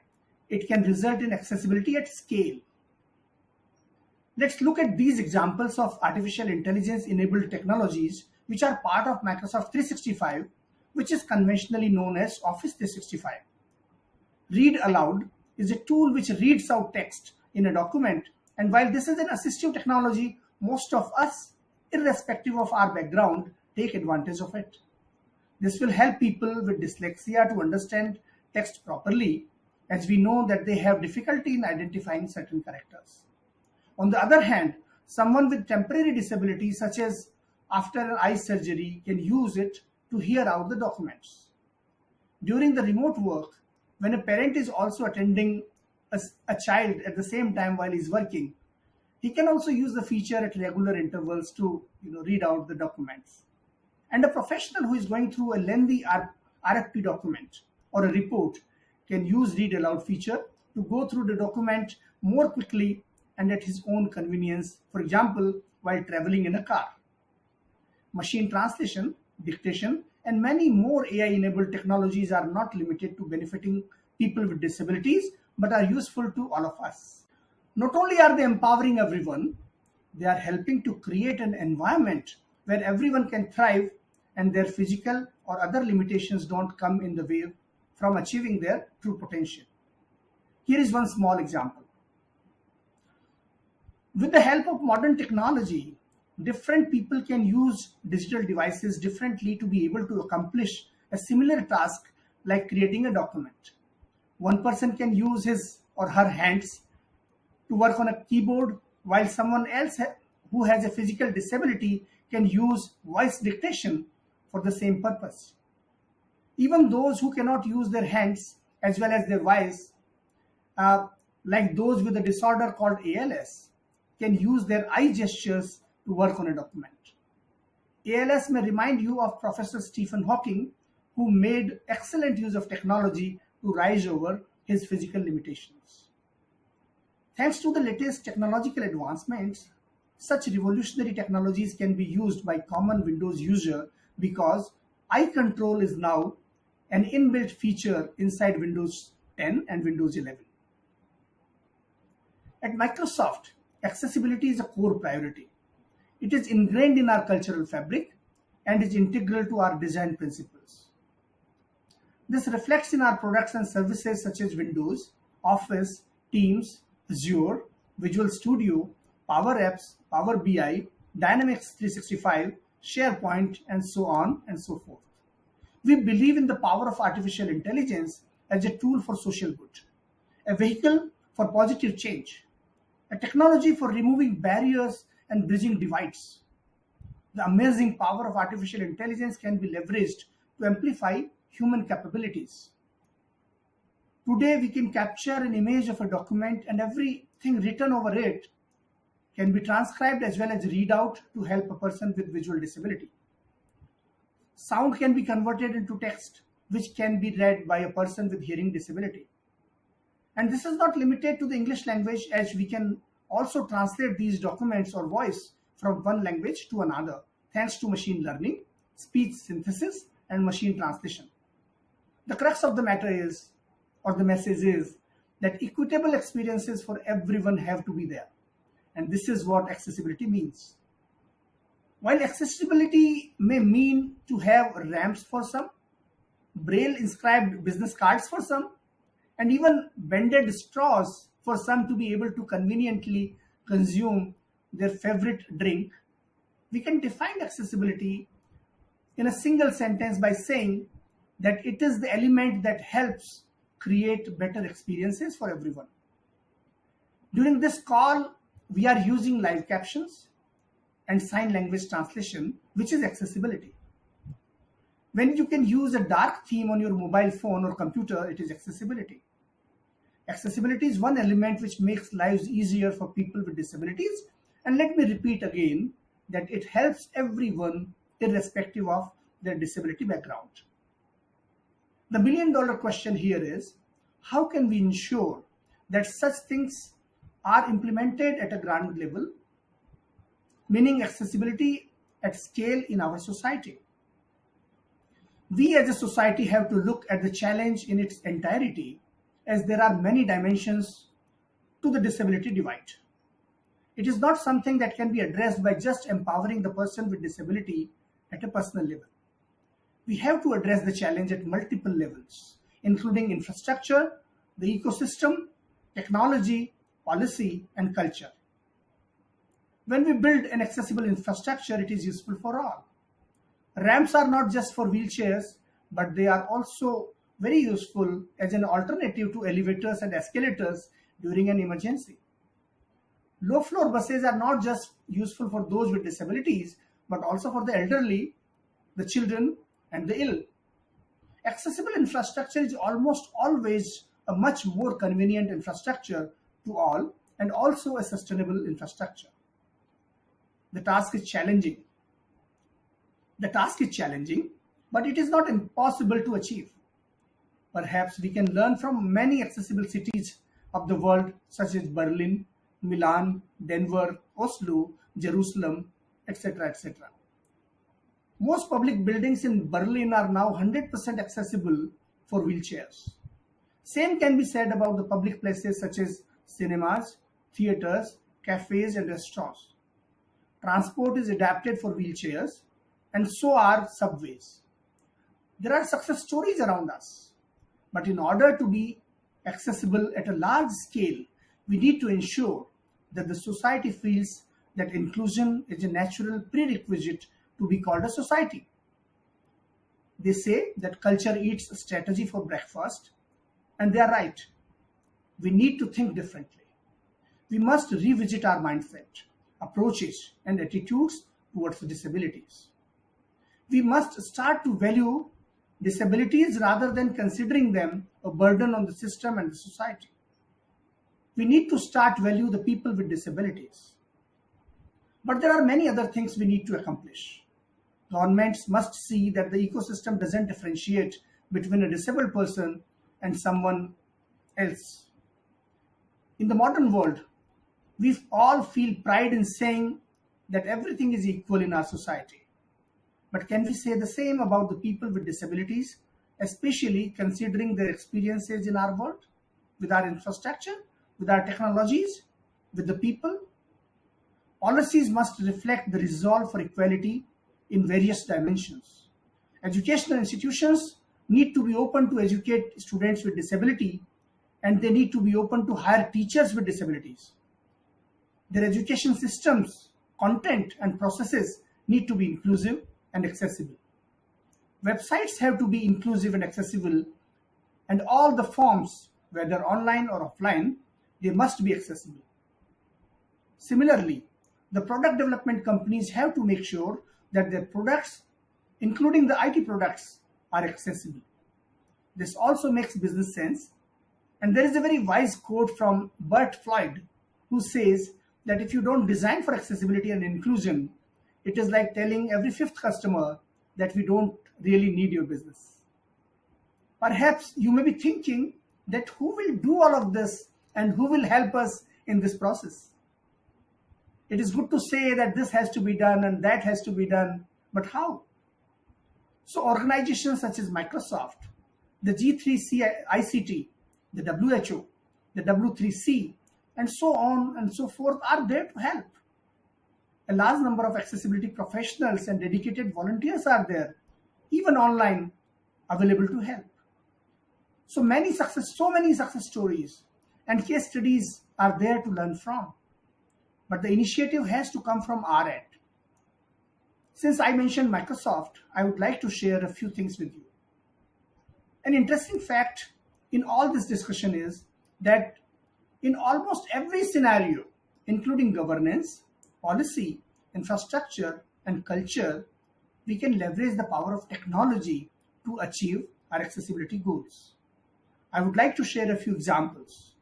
it can result in accessibility at scale. Let's look at these examples of artificial intelligence-enabled technologies which are part of Microsoft 365, which is conventionally known as Office 365. Read Aloud is a tool which reads out text in a document, and while this is an assistive technology, most of us, irrespective of our background, take advantage of it. This will help people with dyslexia to understand text properly, as we know that they have difficulty in identifying certain characters. On the other hand, someone with temporary disability, such as after an eye surgery, can use it to hear out the documents. During the remote work, when a parent is also attending a child at the same time while he's working, he can also use the feature at regular intervals to read out the documents. And a professional who is going through a lengthy RFP document or a report can use Read Aloud feature to go through the document more quickly and at his own convenience, for example, while traveling in a car. Machine translation, dictation, and many more AI-enabled technologies are not limited to benefiting people with disabilities, but are useful to all of us. Not only are they empowering everyone, they are helping to create an environment where everyone can thrive and their physical or other limitations don't come in the way from achieving their true potential. Here is one small example. With the help of modern technology, different people can use digital devices differently to be able to accomplish a similar task like creating a document. One person can use his or her hands to work on a keyboard, while someone else who has a physical disability can use voice dictation for the same purpose. Even those who cannot use their hands as well as their voice, like those with a disorder called ALS, can use their eye gestures to work on a document. ALS may remind you of Professor Stephen Hawking, who made excellent use of technology to rise over his physical limitations. Thanks to the latest technological advancements, such revolutionary technologies can be used by common Windows user because eye control is now an inbuilt feature inside Windows 10 and Windows 11. At Microsoft, accessibility is a core priority. It is ingrained in our cultural fabric and is integral to our design principles. This reflects in our products and services such as Windows, Office, Teams, Azure, Visual Studio, Power Apps, Power BI, Dynamics 365, SharePoint, and so on and so forth. We believe in the power of artificial intelligence as a tool for social good, a vehicle for positive change, a technology for removing barriers and bridging divides. The amazing power of artificial intelligence can be leveraged to amplify human capabilities. Today, we can capture an image of a document and everything written over it can be transcribed as well as read out to help a person with visual disability. Sound can be converted into text, which can be read by a person with hearing disability. And this is not limited to the English language, as we can also translate these documents or voice from one language to another, thanks to machine learning, speech synthesis, and machine translation. The crux of the matter is, or the message is, that equitable experiences for everyone have to be there. And this is what accessibility means. While accessibility may mean to have ramps for some, braille inscribed business cards for some, and even bended straws for some to be able to conveniently consume their favorite drink, we can define accessibility in a single sentence by saying that it is the element that helps create better experiences for everyone. During this call, we are using live captions and sign language translation, which is accessibility. When you can use a dark theme on your mobile phone or computer, it is accessibility. Accessibility is one element which makes lives easier for people with disabilities. And let me repeat again that it helps everyone irrespective of their disability background. The million-dollar question here is, how can we ensure that such things are implemented at a grand level, meaning accessibility at scale in our society? We as a society have to look at the challenge in its entirety, as there are many dimensions to the disability divide. It is not something that can be addressed by just empowering the person with disability at a personal level. We have to address the challenge at multiple levels, including infrastructure, the ecosystem, technology, policy, and culture. When we build an accessible infrastructure, it is useful for all. Ramps are not just for wheelchairs, but they are also very useful as an alternative to elevators and escalators during an emergency. Low-floor buses are not just useful for those with disabilities, but also for the elderly, the children, and the ill. Accessible infrastructure is almost always a much more convenient infrastructure to all, and also a sustainable infrastructure. The task is challenging. But it is not impossible to achieve. Perhaps we can learn from many accessible cities of the world, such as Berlin, Milan, Denver, Oslo, Jerusalem, etc., etc. Most public buildings in Berlin are now 100% accessible for wheelchairs. Same can be said about the public places such as cinemas, theaters, cafes, and restaurants. Transport is adapted for wheelchairs, and so are subways. There are success stories around us, but in order to be accessible at a large scale, we need to ensure that the society feels that inclusion is a natural prerequisite to be called a society. They say that culture eats strategy for breakfast, and they are right. We need to think differently. We must revisit our mindset, approaches, and attitudes towards disabilities. We must start to value disabilities rather than considering them a burden on the system and the society. We need to start value the people with disabilities. But there are many other things we need to accomplish. Governments must see that the ecosystem doesn't differentiate between a disabled person and someone else. In the modern world, we all feel pride in saying that everything is equal in our society. But can we say the same about the people with disabilities, especially considering their experiences in our world, with our infrastructure, with our technologies, with the people? Policies must reflect the resolve for equality in various dimensions. Educational institutions need to be open to educate students with disability, and they need to be open to hire teachers with disabilities. Their education systems, content, and processes need to be inclusive and accessible. Websites have to be inclusive and accessible, and all the forms, whether online or offline, they must be accessible. Similarly, the product development companies have to make sure that their products, including the IT products, are accessible. This also makes business sense, and there is a very wise quote from Bert Floyd, who says that if you don't design for accessibility and inclusion, it is like telling every fifth customer that we don't really need your business. Perhaps you may be thinking that who will do all of this and who will help us in this process? It is good to say that this has to be done and that has to be done, but how? So organizations such as Microsoft, the G3C ICT, the WHO, the W3C, and so on and so forth are there to help. A large number of accessibility professionals and dedicated volunteers are there, even online, available to help. So many success stories and case studies are there to learn from. But the initiative has to come from our end. Since I mentioned Microsoft, I would like to share a few things with you. An interesting fact in all this discussion is that in almost every scenario, including governance, policy, infrastructure, and culture, we can leverage the power of technology to achieve our accessibility goals. I would like to share a few examples.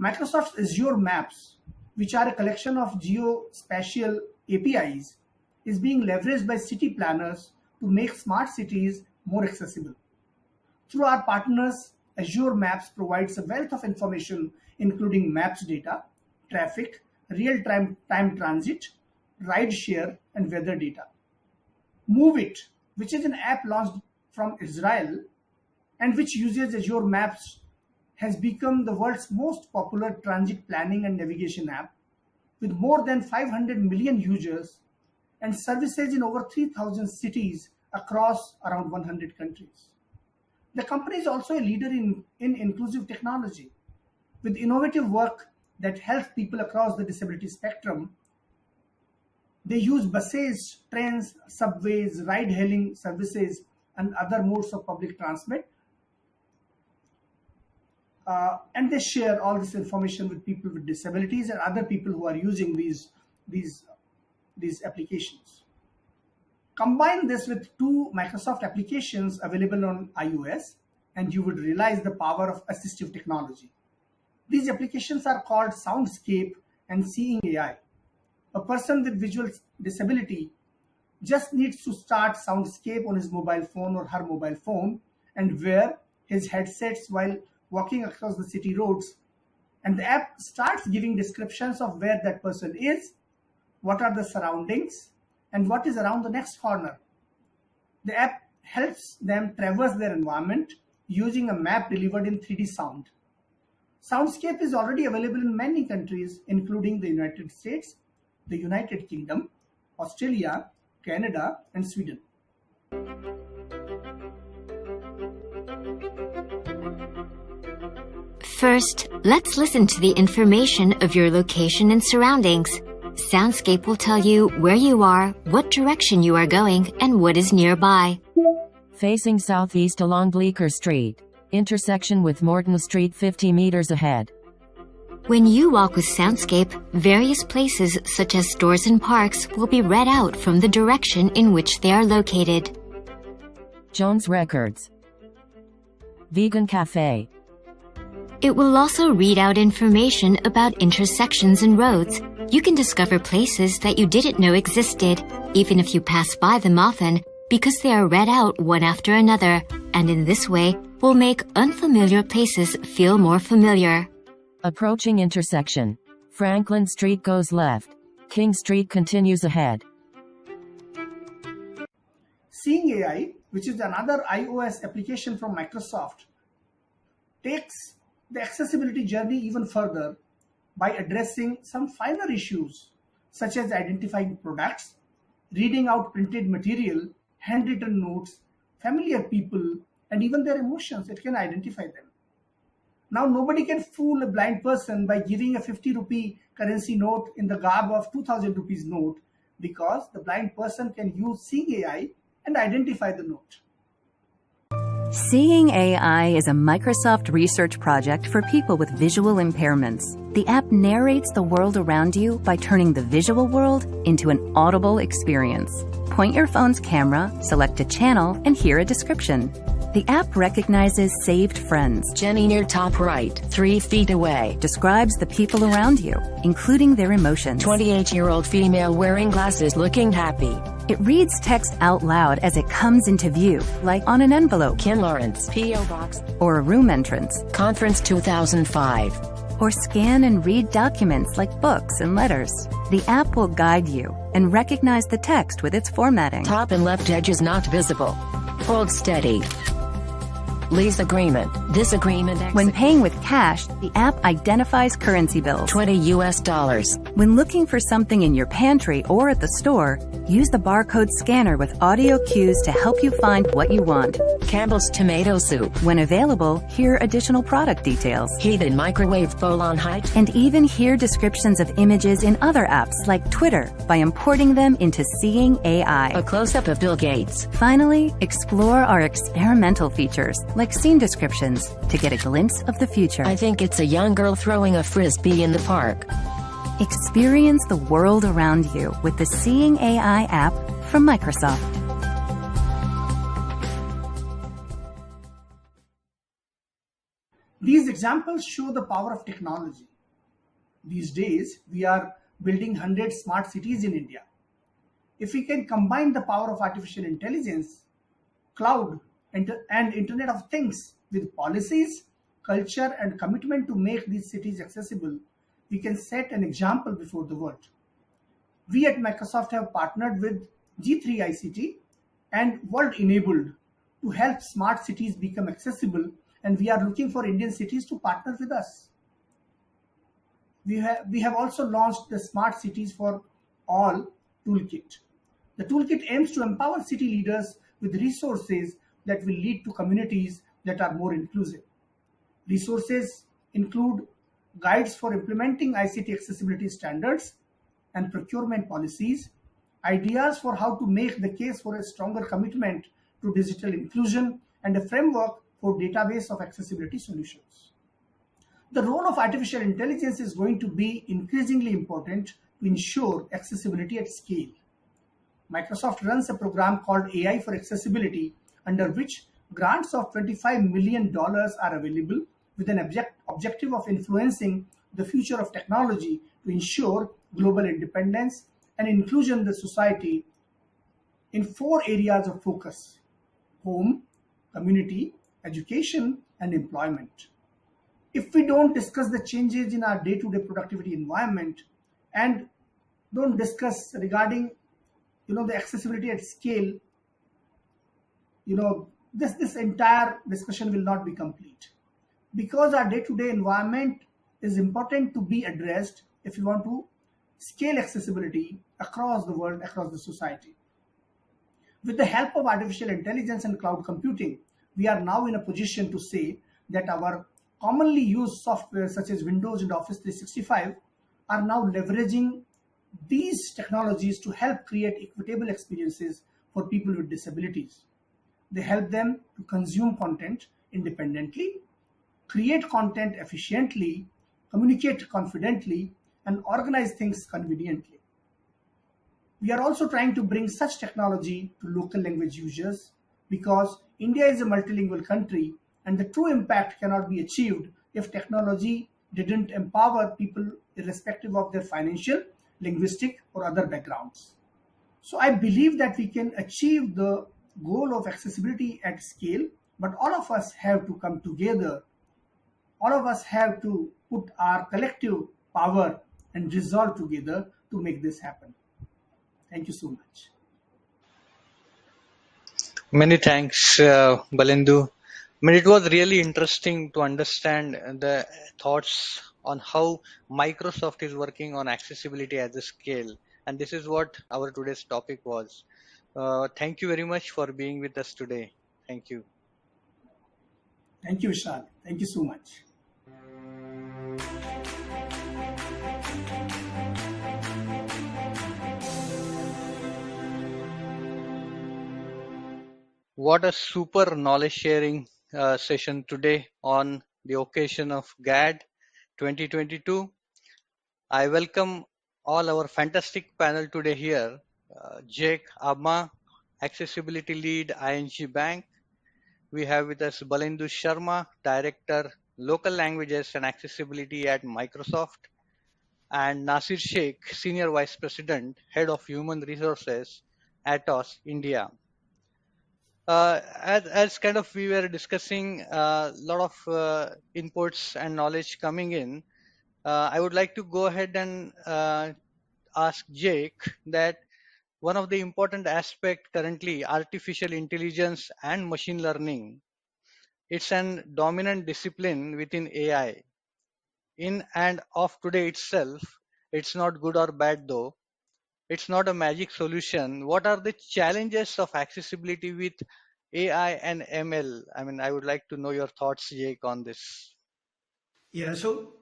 Microsoft's Azure Maps, which are a collection of geospatial APIs, is being leveraged by city planners to make smart cities more accessible. Through our partners, Azure Maps provides a wealth of information including maps data, traffic, real-time transit, ride share, and weather data. Move It, which is an app launched from Israel and which uses Azure Maps, has become the world's most popular transit planning and navigation app with more than 500 million users and services in over 3,000 cities across around 100 countries. The company is also a leader in inclusive technology with innovative work that helps people across the disability spectrum. They use buses, trains, subways, ride-hailing services, and other modes of public transport. And they share all this information with people with disabilities and other people who are using these applications. Combine this with 2 Microsoft applications available on iOS, and you would realize the power of assistive technology. These applications are called Soundscape and Seeing AI. A person with visual disability just needs to start Soundscape on his mobile phone or her mobile phone and wear his headsets while walking across the city roads, and the app starts giving descriptions of where that person is, what are the surroundings, and what is around the next corner. The app helps them traverse their environment using a map delivered in 3D sound. Soundscape is already available in many countries, including the United States, the United Kingdom, Australia, Canada, and Sweden. First, let's listen to the information of your location and surroundings. Soundscape will tell you where you are, what direction you are going, and what is nearby. Facing southeast along Bleecker Street. Intersection with Morton Street 50 meters ahead. When you walk with Soundscape, various places such as stores and parks will be read out from the direction in which they are located. Jones Records. Vegan Cafe. It will also read out information about intersections and roads. You can discover places that you didn't know existed, even if you pass by them often, because they are read out one after another, and in this way will make unfamiliar places feel more familiar. Approaching intersection. Franklin Street goes left. King Street continues ahead. Seeing AI, which is another iOS application from Microsoft, takes the accessibility journey even further by addressing some finer issues such as identifying products, reading out printed material, handwritten notes, familiar people, and even their emotions. It can identify them. Now, nobody can fool a blind person by giving a 50 rupee currency note in the garb of 2000 rupees note, because the blind person can use Seeing AI and identify the note. Seeing AI is a Microsoft research project for people with visual impairments. The app narrates the world around you by turning the visual world into an audible experience. Point your phone's camera, select a channel, and hear a description. The app recognizes saved friends. Jenny near top right, 3 feet away. Describes the people around you, including their emotions. 28-year-old female wearing glasses looking happy. It reads text out loud as it comes into view, like on an envelope. Ken Lawrence, P.O. Box. Or a room entrance. Conference 2005. Or scan and read documents like books and letters. The app will guide you and recognize the text with its formatting. Top and left edge is not visible. Hold steady. Lease agreement. This agreement. When paying with cash, the app identifies currency bills. $20. When looking for something in your pantry or at the store, use the barcode scanner with audio cues to help you find what you want. Campbell's tomato soup. When available, hear additional product details. Heathen microwave bowl on height. And even hear descriptions of images in other apps like Twitter by importing them into Seeing AI. A close-up of Bill Gates. Finally, explore our experimental features like scene descriptions to get a glimpse of the future. I think it's a young girl throwing a frisbee in the park. Experience the world around you with the Seeing AI app from Microsoft. These examples show the power of technology. These days, we are building 100 smart cities in India. If we can combine the power of artificial intelligence, cloud, and Internet of Things with policies, culture, and commitment to make these cities accessible, we can set an example before the world. We at Microsoft have partnered with G3 ICT and World Enabled to help smart cities become accessible, and we are looking for Indian cities to partner with us. We have also launched the Smart Cities for All toolkit. The toolkit aims to empower city leaders with resources that will lead to communities that are more inclusive. Resources include guides for implementing ICT accessibility standards and procurement policies, ideas for how to make the case for a stronger commitment to digital inclusion, and a framework for database of accessibility solutions. The role of artificial intelligence is going to be increasingly important to ensure accessibility at scale. Microsoft runs a program called AI for Accessibility, under which grants of $25 million are available with an objective of influencing the future of technology to ensure global independence and inclusion in the society in 4 areas of focus: home, community, education, and employment. If we don't discuss the changes in our day-to-day productivity environment and don't discuss regarding the accessibility at scale, this entire discussion will not be complete, because our day-to-day environment is important to be addressed if you want to scale accessibility across the world, across the society. With the help of artificial intelligence and cloud computing, we are now in a position to say that our commonly used software such as Windows and Office 365 are now leveraging these technologies to help create equitable experiences for people with disabilities. They help them to consume content independently, create content efficiently, communicate confidently, and organize things conveniently. We are also trying to bring such technology to local language users because India is a multilingual country and the true impact cannot be achieved if technology didn't empower people irrespective of their financial, linguistic, or other backgrounds. So I believe that we can achieve the goal of accessibility at scale, but all of us have to come together. All of us have to put our collective power and resolve together to make this happen. Thank you so much. Many thanks, Balendu. I mean, it was really interesting to understand the thoughts on how Microsoft is working on accessibility as a scale. And this is what our today's topic was. Thank you very much for being with us today. Thank you. Thank you, Vishal. Thank you so much. What a super knowledge sharing session today on the occasion of GAAD 2022. I welcome all our fantastic panel today here. Jake Abma, Accessibility Lead, ING Bank. We have with us Balendu Sharma, Director, Local Languages and Accessibility at Microsoft. And Nasir Sheikh, Senior Vice President, Head of Human Resources, Atos, India. As kind of we were discussing a lot of inputs and knowledge coming in, I would like to go ahead and ask Jake that one of the important aspect currently, artificial intelligence and machine learning, it's an dominant discipline within AI. In and of today itself, it's not good or bad though. It's not a magic solution. What are the challenges of accessibility with AI and ML? I mean, I would like to know your thoughts, Jake, on this. Yeah, so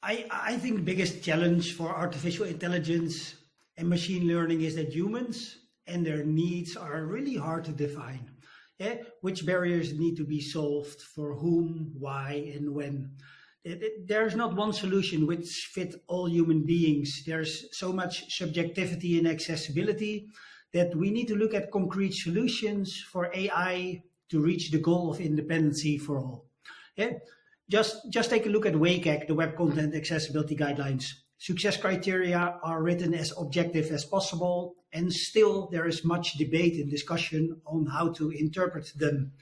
I think the biggest challenge for artificial intelligence and machine learning is that humans and their needs are really hard to define. Yeah? Which barriers need to be solved for whom, why, and when. There's not one solution which fit all human beings. There's so much subjectivity in accessibility that we need to look at concrete solutions for AI to reach the goal of independency for all. Yeah? Just take a look at WCAG, the Web Content Accessibility Guidelines. Success criteria are written as objective as possible, and still there is much debate and discussion on how to interpret them.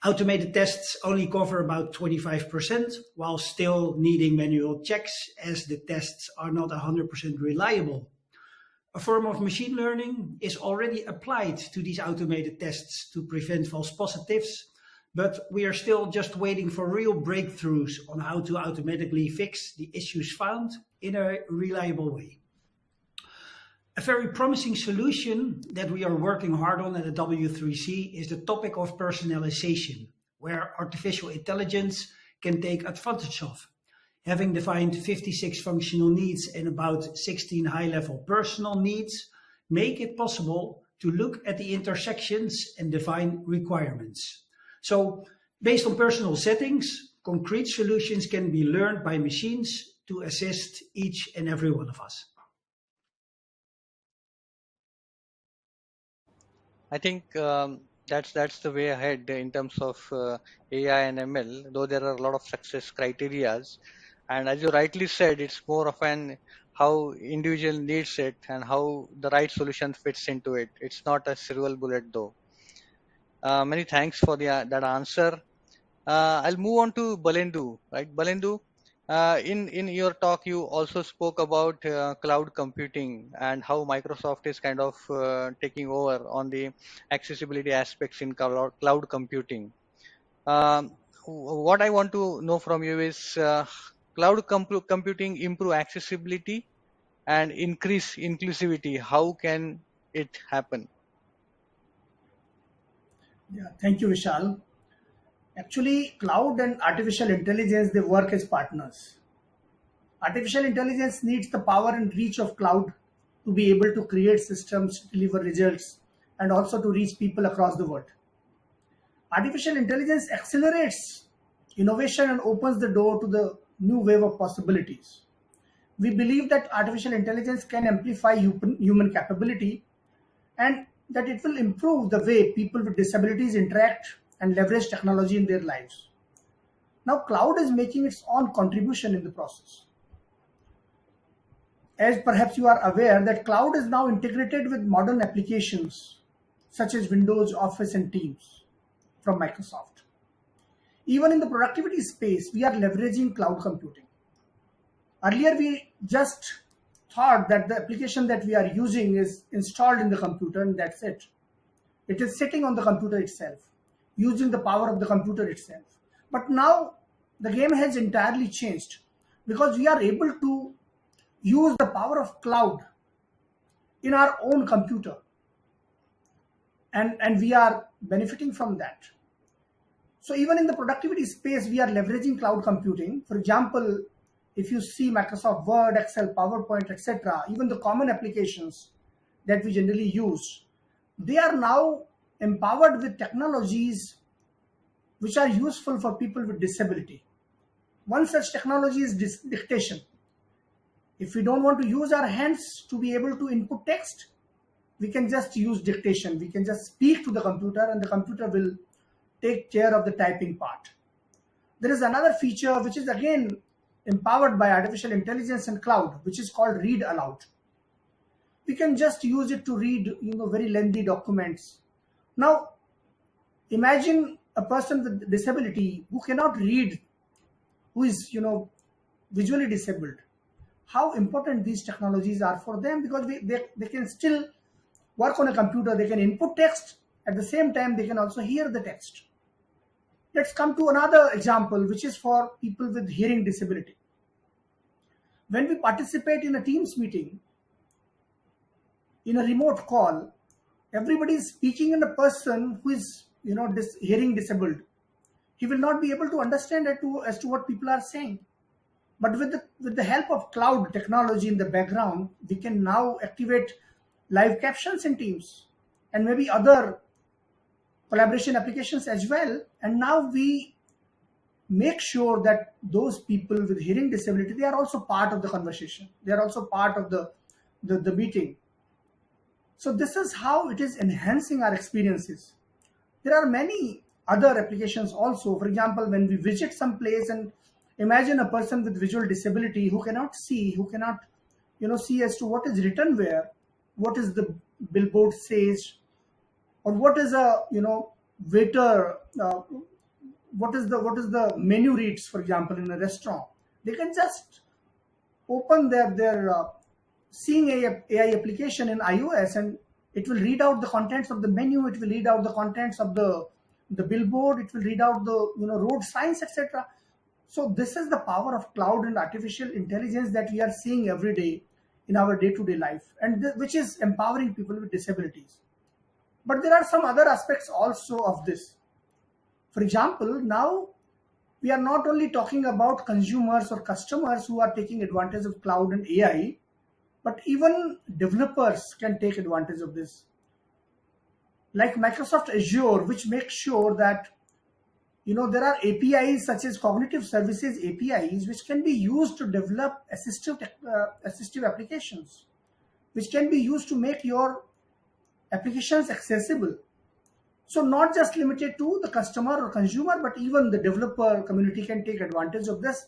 Automated tests only cover about 25%, while still needing manual checks as the tests are not 100% reliable. A form of machine learning is already applied to these automated tests to prevent false positives, but we are still just waiting for real breakthroughs on how to automatically fix the issues found in a reliable way. A very promising solution that we are working hard on at the W3C is the topic of personalization, where artificial intelligence can take advantage of. Having defined 56 functional needs and about 16 high-level personal needs, make it possible to look at the intersections and define requirements. So, based on personal settings, concrete solutions can be learned by machines to assist each and every one of us. I think that's the way ahead in terms of AI and ML, though there are a lot of success criterias. And as you rightly said, it's more of an how individual needs it and how the right solution fits into it. It's not a silver bullet though. Many thanks for that answer. I'll move on to Balendu. Right, Balendu. In your talk, you also spoke about cloud computing and how Microsoft is kind of taking over on the accessibility aspects in cloud computing. What I want to know from you is cloud computing improve accessibility and increase inclusivity. How can it happen? Yeah, thank you, Vishal. Actually, cloud and artificial intelligence, they work as partners. Artificial intelligence needs the power and reach of cloud to be able to create systems, deliver results, and also to reach people across the world. Artificial intelligence accelerates innovation and opens the door to the new wave of possibilities. We believe that artificial intelligence can amplify human capability and that it will improve the way people with disabilities interact and leverage technology in their lives. Now, cloud is making its own contribution in the process. As perhaps you are aware that cloud is now integrated with modern applications such as Windows, Office, and Teams from Microsoft. Even in the productivity space, we are leveraging cloud computing. Earlier, we just thought that the application that we are using is installed in the computer and that's it. It is sitting on the computer itself, using the power of the computer itself. But now the game has entirely changed because we are able to use the power of cloud in our own computer. And we are benefiting from that. So even in the productivity space, we are leveraging cloud computing. For example, if you see Microsoft Word, Excel, PowerPoint, etc., even the common applications that we generally use, they are now empowered with technologies which are useful for people with disability. One such technology is dictation. If we don't want to use our hands to be able to input text, we can just use dictation. We can just speak to the computer and the computer will take care of the typing part. There is another feature which is again empowered by artificial intelligence and cloud, which is called read aloud. We can just use it to read, very lengthy documents. Now, imagine a person with disability who cannot read, who is, visually disabled. How important these technologies are for them, because they can still work on a computer. They can input text. At the same time, they can also hear the text. Let's come to another example, which is for people with hearing disability. When we participate in a Teams meeting, in a remote call, everybody is speaking in a person who is, hearing disabled. He will not be able to understand as to what people are saying. But with the help of cloud technology in the background, we can now activate live captions in Teams and maybe other collaboration applications as well. And now we make sure that those people with hearing disability, they are also part of the conversation. They are also part of the meeting. So this is how it is enhancing our experiences. There are many other applications also. For example, when we visit some place and imagine a person with visual disability who cannot see, who cannot, see as to what is written where, what is the billboard says, or what is a, waiter, what is the menu reads, for example, in a restaurant. They can just open their Seeing AI application in iOS, and it will read out the contents of the menu. It will read out the contents of the billboard. It will read out the road signs, etc. So this is the power of cloud and artificial intelligence that we are seeing every day in our day-to-day life, and which is empowering people with disabilities. But there are some other aspects also of this. For example, now we are not only talking about consumers or customers who are taking advantage of cloud and AI, but even developers can take advantage of this. Like Microsoft Azure, which makes sure that there are APIs such as cognitive services APIs, which can be used to develop assistive applications, which can be used to make your applications accessible. So not just limited to the customer or consumer, but even the developer community can take advantage of this.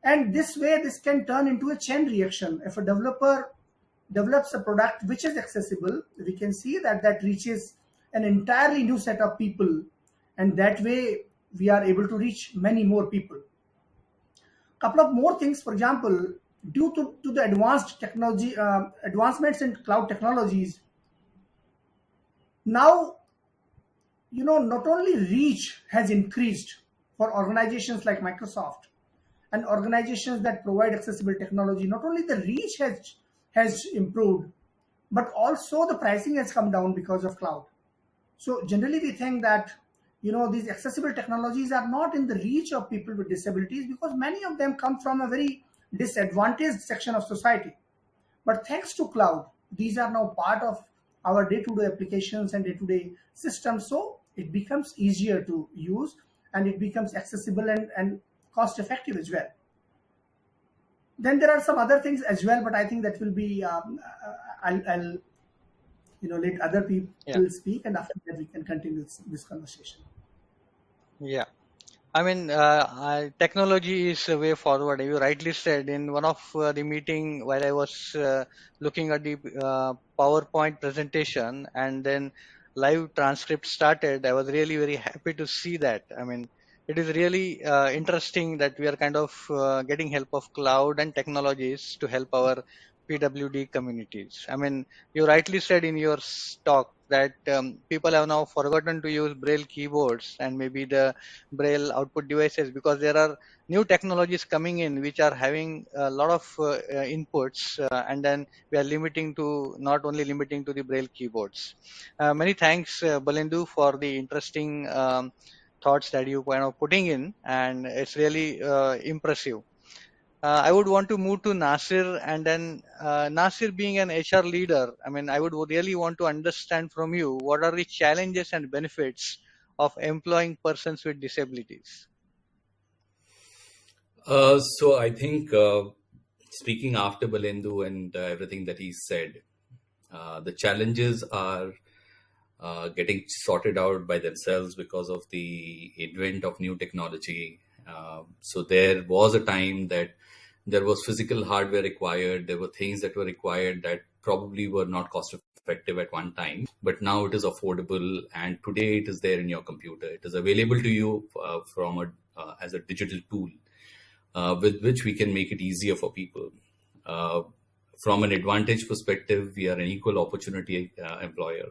And this way, this can turn into a chain reaction. If a developer develops a product which is accessible, we can see that reaches an entirely new set of people. And that way, we are able to reach many more people. Couple of more things, for example, due to the advanced technology, advancements in cloud technologies, now, not only reach has increased for organizations like Microsoft and organizations that provide accessible technology, not only the reach has improved, but also the pricing has come down because of cloud. So generally we think that, these accessible technologies are not in the reach of people with disabilities because many of them come from a very disadvantaged section of society. But thanks to cloud, these are now part of our day-to-day applications and day-to-day systems. So it becomes easier to use, and it becomes accessible and cost-effective as well. Then there are some other things as well, but I think that will be I'll let other people speak, and after that we can continue this conversation. Yeah. I mean, technology is a way forward. You rightly said in one of the meeting while I was looking at the PowerPoint presentation, and then live transcript started. I was really very happy to see that. I mean, it is really interesting that we are kind of getting help of cloud and technologies to help our PWD communities. I mean, you rightly said in your talk that people have now forgotten to use braille keyboards and maybe the braille output devices, because there are new technologies coming in which are having a lot of inputs, and then we are not only limiting to the braille keyboards. Many thanks, Balendu, for the interesting thoughts that you are putting in, and it's really impressive. I would want to move to Nasir, and then Nasir, being an HR leader, I mean, I would really want to understand from you what are the challenges and benefits of employing persons with disabilities. So I think speaking after Balendu and everything that he said, the challenges are getting sorted out by themselves because of the advent of new technology. So there was a time that there was physical hardware required. There were things that were required that probably were not cost effective at one time, but now it is affordable, and today it is there in your computer. It is available to you as a digital tool with which we can make it easier for people. From an advantage perspective, we are an equal opportunity employer.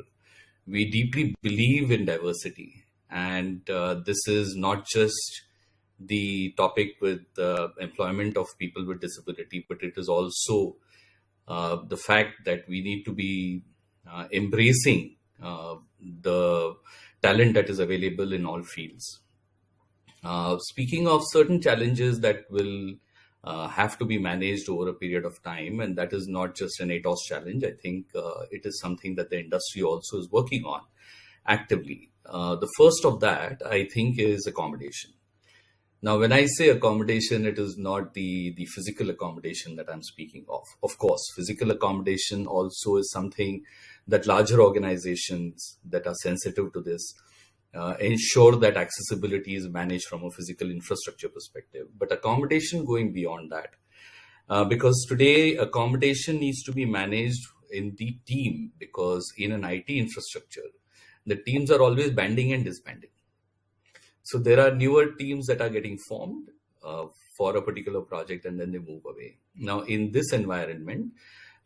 We deeply believe in diversity, and this is not just the topic with employment of people with disability, but it is also the fact that we need to be embracing the talent that is available in all fields. Speaking of certain challenges that will have to be managed over a period of time, and that is not just an Atos challenge. I think it is something that the industry also is working on actively. The first of that, I think, is accommodation. Now, when I say accommodation, it is not the physical accommodation that I'm speaking of. Of course, physical accommodation also is something that larger organizations that are sensitive to this ensure that accessibility is managed from a physical infrastructure perspective. But accommodation going beyond that, because today accommodation needs to be managed in the team, because in an IT infrastructure, the teams are always banding and disbanding. So there are newer teams that are getting formed for a particular project, and then they move away. Now, in this environment,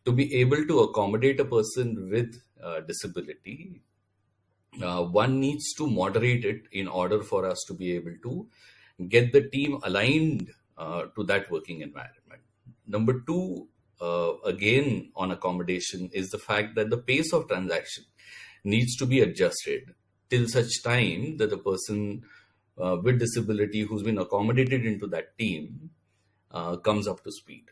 to be able to accommodate a person with disability, one needs to moderate it in order for us to be able to get the team aligned to that working environment. Number two, again, on accommodation, is the fact that the pace of transaction needs to be adjusted till such time that the person with disability who's been accommodated into that team comes up to speed.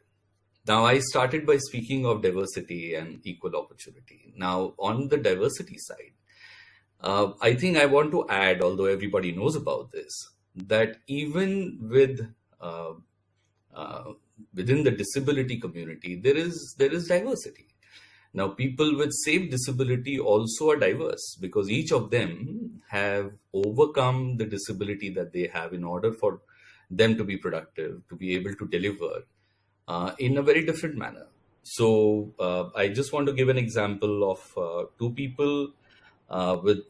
Now, I started by speaking of diversity and equal opportunity. Now, on the diversity side, I think I want to add, although everybody knows about this, that even within the disability community, there is diversity. Now, people with safe disability also are diverse, because each of them have overcome the disability that they have in order for them to be productive, to be able to deliver in a very different manner. So I just want to give an example of two people with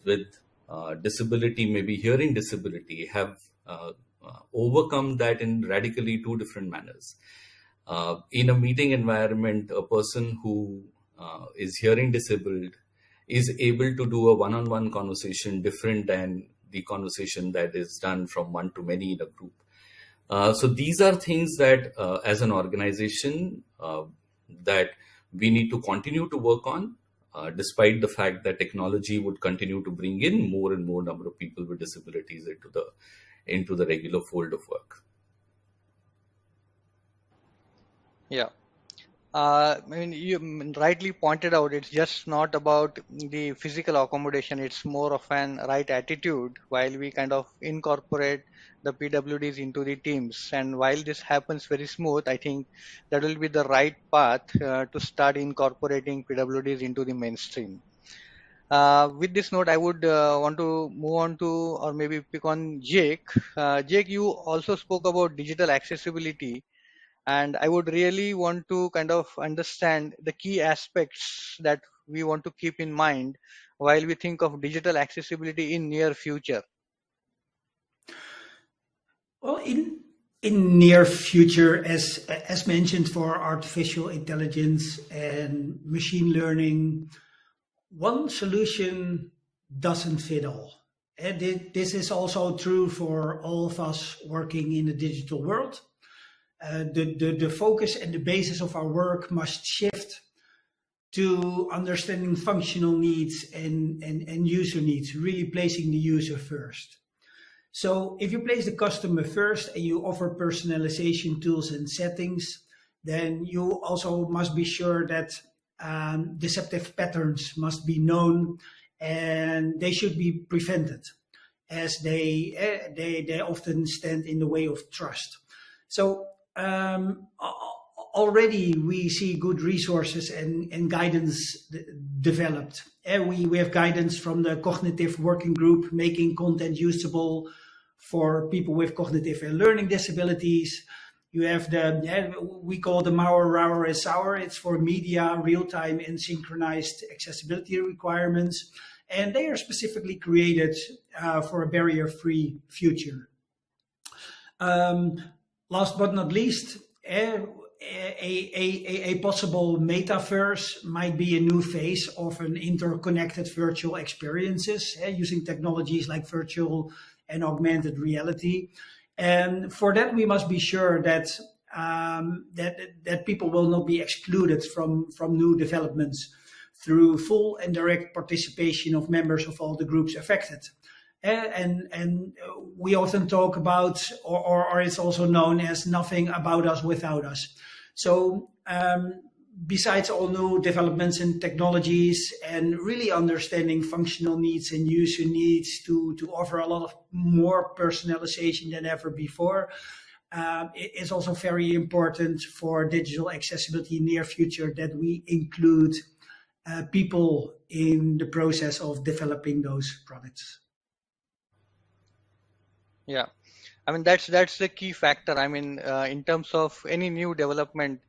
disability, maybe hearing disability, have overcome that in radically two different manners. In a meeting environment, a person who is hearing disabled is able to do a one-on-one conversation different than the conversation that is done from one to many in a group. So these are things that as an organization that we need to continue to work on, despite the fact that technology would continue to bring in more and more number of people with disabilities into the regular fold of work. Yeah. You rightly pointed out it's just not about the physical accommodation, it's more of an right attitude while we kind of incorporate the PWDs into the teams. And while this happens very smooth, I think that will be the right path to start incorporating PWDs into the mainstream. With this note, I would want to move on to, or maybe pick on Jake. Jake, you also spoke about digital accessibility, and I would really want to kind of understand the key aspects that we want to keep in mind while we think of digital accessibility in near future. Well, in near future, as mentioned, for artificial intelligence and machine learning, one solution doesn't fit all. And this is also true for all of us working in the digital world. The focus and the basis of our work must shift to understanding functional needs and user needs, really placing the user first. So if you place the customer first and you offer personalization tools and settings, then you also must be sure that deceptive patterns must be known and they should be prevented, as they often stand in the way of trust. So already we see good resources and guidance developed. We have guidance from the cognitive working group, making content usable for people with cognitive and learning disabilities. You have we call the Mauer, Rauer, and Sauer. It's for media, real-time, and synchronized accessibility requirements. And they are specifically created for a barrier-free future. Last but not least, a possible metaverse might be a new phase of an interconnected virtual experiences using technologies like virtual and augmented reality. And for that, we must be sure that that people will not be excluded from new developments through full and direct participation of members of all the groups affected. And we often talk about, or it's also known as nothing about us without us. So besides all new developments in technologies and really understanding functional needs and user needs to offer a lot of more personalization than ever before, it's also very important for digital accessibility in the near future that we include people in the process of developing those products. Yeah, I mean that's the key factor. I mean, in terms of any new development,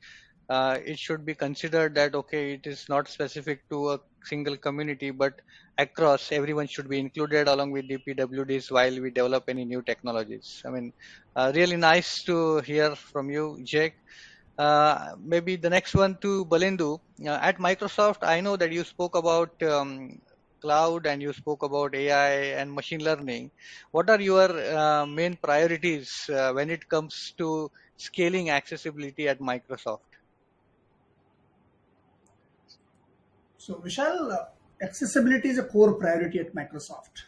it should be considered that okay, it is not specific to a single community, but across everyone should be included along with the PWDs while we develop any new technologies. I mean, really nice to hear from you, Jake. Maybe the next one to Balendu. At Microsoft, I know that you spoke about cloud and you spoke about AI and machine learning. What are your main priorities when it comes to scaling accessibility at Microsoft? So Vishal, accessibility is a core priority at Microsoft,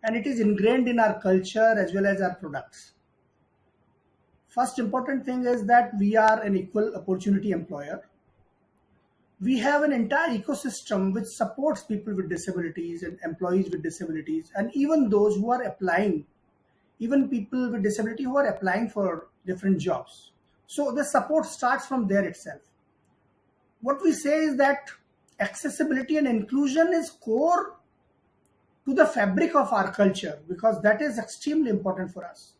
and it is ingrained in our culture as well as our products. First important thing is that we are an equal opportunity employer. We have an entire ecosystem which supports people with disabilities and employees with disabilities, and even those who are applying, even people with disability who are applying for different jobs. So the support starts from there itself. What we say is that accessibility and inclusion is core to the fabric of our culture because that is extremely important for us.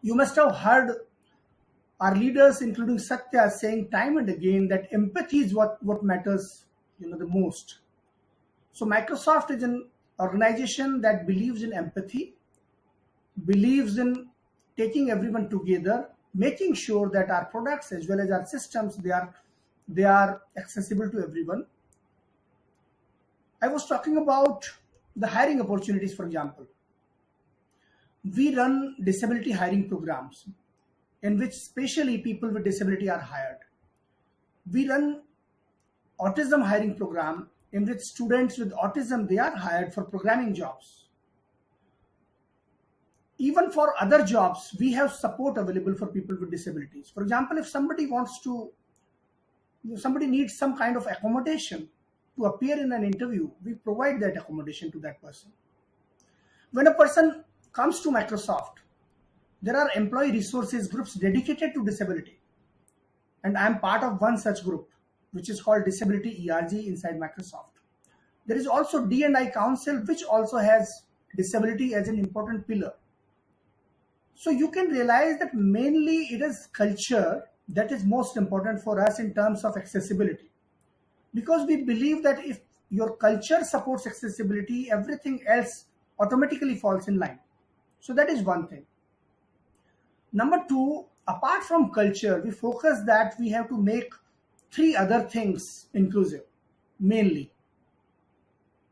You must have heard our leaders, including Satya, saying time and again that empathy is what matters, the most. So Microsoft is an organization that believes in empathy, believes in taking everyone together, making sure that our products as well as our systems, they are accessible to everyone. I was talking about the hiring opportunities, for example. We run disability hiring programs in which especially people with disability are hired. We run autism hiring program in which students with autism, they are hired for programming jobs. Even for other jobs, we have support available for people with disabilities. For example, if somebody wants to somebody needs some kind of accommodation to appear in an interview, we provide that accommodation to that person. When a person comes to Microsoft, there are employee resources groups dedicated to disability. And I am part of one such group, which is called Disability ERG inside Microsoft. There is also D&I Council, which also has disability as an important pillar. So you can realize that mainly it is culture that is most important for us in terms of accessibility. Because we believe that if your culture supports accessibility, everything else automatically falls in line. So that is one thing. Number two, apart from culture, we focus that we have to make three other things inclusive, mainly.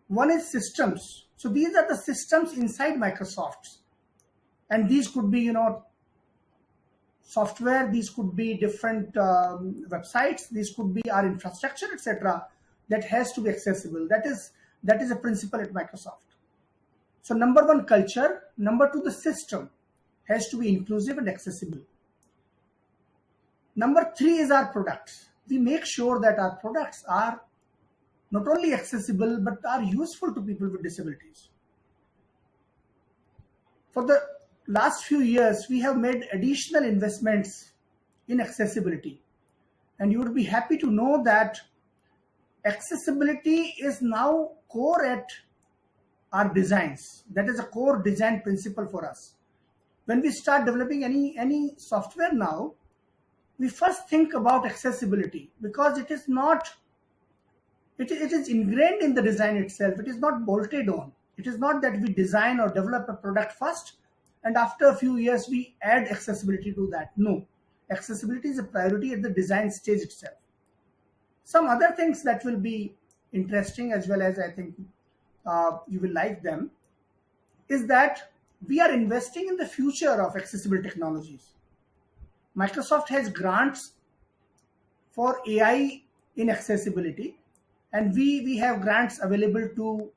One is systems. So these are the systems inside Microsoft. And these could be, software, these could be different websites, these could be our infrastructure, etc. that has to be accessible. That is a principle at Microsoft. So number one, culture. Number two, the system has to be inclusive and accessible. Number three is our products. We make sure that our products are not only accessible, but are useful to people with disabilities. For the last few years, we have made additional investments in accessibility. And you would be happy to know that accessibility is now core at our designs. That is a core design principle for us. When we start developing any software now, we first think about accessibility, because it is ingrained in the design itself. It is not bolted on. It is not that we design or develop a product first and after a few years we add accessibility to that. No, accessibility is a priority at the design stage itself. Some other things that will be interesting, as well as I think you will like them, is that we are investing in the future of accessible technologies. Microsoft has grants for AI in accessibility, and we have grants available to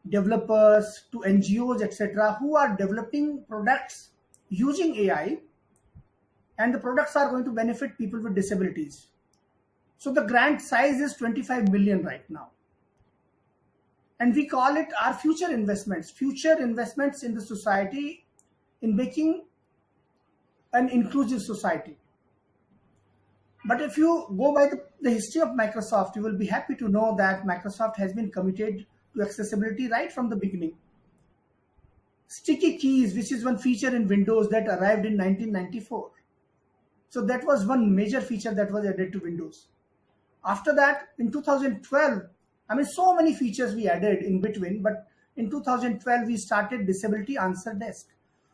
developers, to NGOs, etc., who are developing products using AI, and the products are going to benefit people with disabilities. So the grant size is 25 million right now. And we call it our future investments in the society, in making an inclusive society. But if you go by the history of Microsoft, you will be happy to know that Microsoft has been committed to accessibility right from the beginning. Sticky keys, which is one feature in Windows that arrived in 1994. So that was one major feature that was added to Windows. After that, in 2012, so many features we added in between, but in 2012, we started Disability Answer Desk.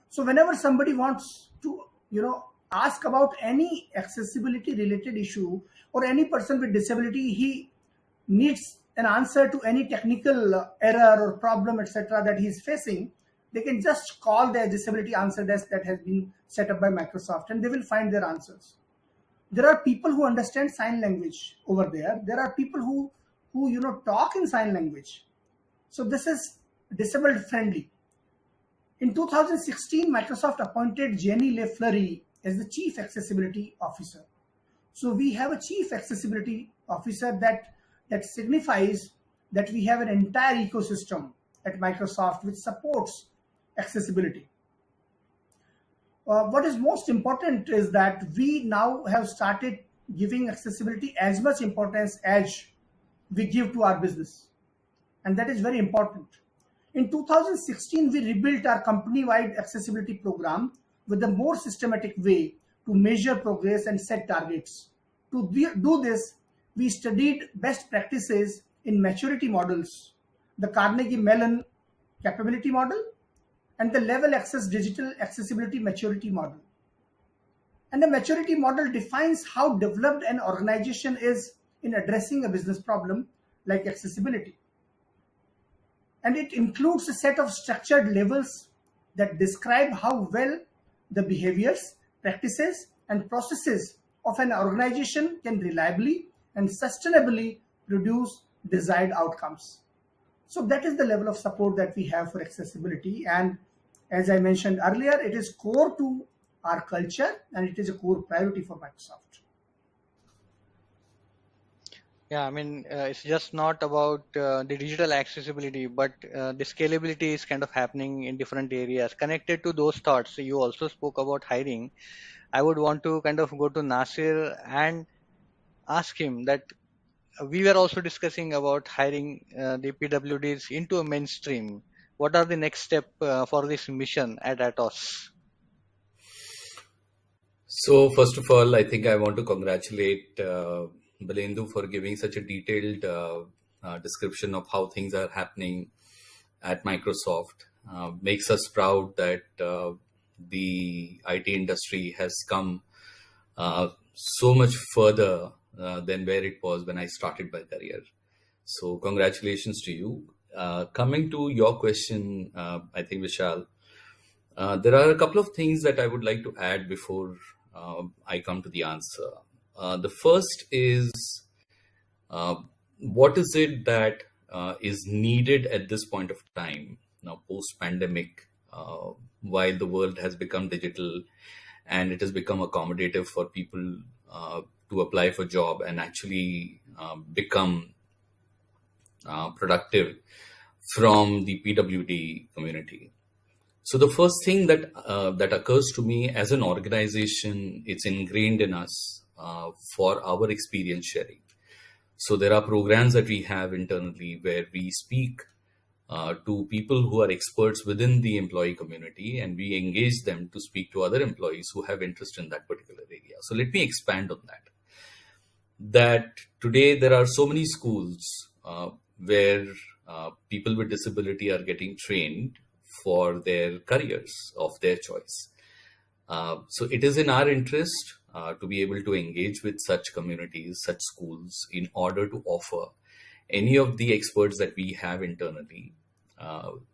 So whenever somebody wants to, ask about any accessibility related issue, or any person with disability, he needs an answer to any technical error or problem, etc. that he is facing, they can just call their Disability Answer Desk that has been set up by Microsoft, and they will find their answers. There are people who understand sign language over there. There are people who talk in sign language. So this is disabled friendly. In 2016, Microsoft appointed Jenny LeFleury as the Chief Accessibility Officer. So we have a Chief Accessibility Officer that signifies that we have an entire ecosystem at Microsoft which supports accessibility. What is most important is that we now have started giving accessibility as much importance as we give to our business. And that is very important. In 2016, we rebuilt our company-wide accessibility program with a more systematic way to measure progress and set targets. To do this, we studied best practices in maturity models, the Carnegie Mellon capability model, and the Level Access Digital Accessibility Maturity Model. And the maturity model defines how developed an organization is in addressing a business problem like accessibility. And it includes a set of structured levels that describe how well the behaviors, practices, and processes of an organization can reliably and sustainably produce desired outcomes. So that is the level of support that we have for accessibility. And as I mentioned earlier, it is core to our culture and it is a core priority for Microsoft. Yeah, I mean, it's just not about the digital accessibility, but the scalability is kind of happening in different areas. Connected to those thoughts, you also spoke about hiring. I would want to kind of go to Nasir and ask him that we were also discussing about hiring the PWDs into a mainstream. What are the next step for this mission at Atos? So, first of all, I think I want to congratulate Balendu for giving such a detailed description of how things are happening at Microsoft. Makes us proud that the IT industry has come so much further than where it was when I started my career. So, congratulations to you. Coming to your question, I think, Vishal, there are a couple of things that I would like to add before I come to the answer. The first is what is it that is needed at this point of time, now post pandemic, while the world has become digital and it has become accommodative for people to apply for job and actually become productive from the PWD community. So the first thing that that occurs to me as an organization, it's ingrained in us for our experience sharing. So there are programs that we have internally where we speak to people who are experts within the employee community, and we engage them to speak to other employees who have interest in that particular area. So let me expand on that. That today there are so many schools where people with disability are getting trained for their careers of their choice. So it is in our interest to be able to engage with such communities, such schools, in order to offer any of the experts that we have internally.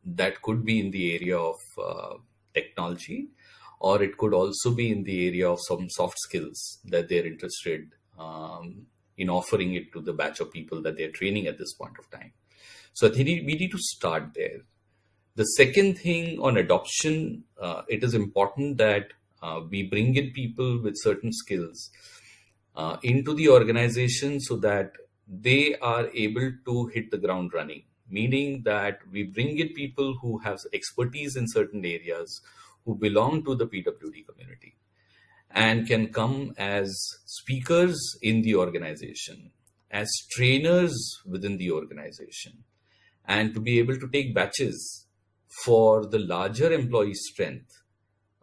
That could be in the area of technology, or it could also be in the area of some soft skills that they're interested in offering it to the batch of people that they're training at this point of time. So I think we need to start there. The second thing on adoption, it is important that we bring in people with certain skills into the organization so that they are able to hit the ground running, meaning that we bring in people who have expertise in certain areas, who belong to the PWD community, and can come as speakers in the organization, as trainers within the organization, and to be able to take batches for the larger employee strength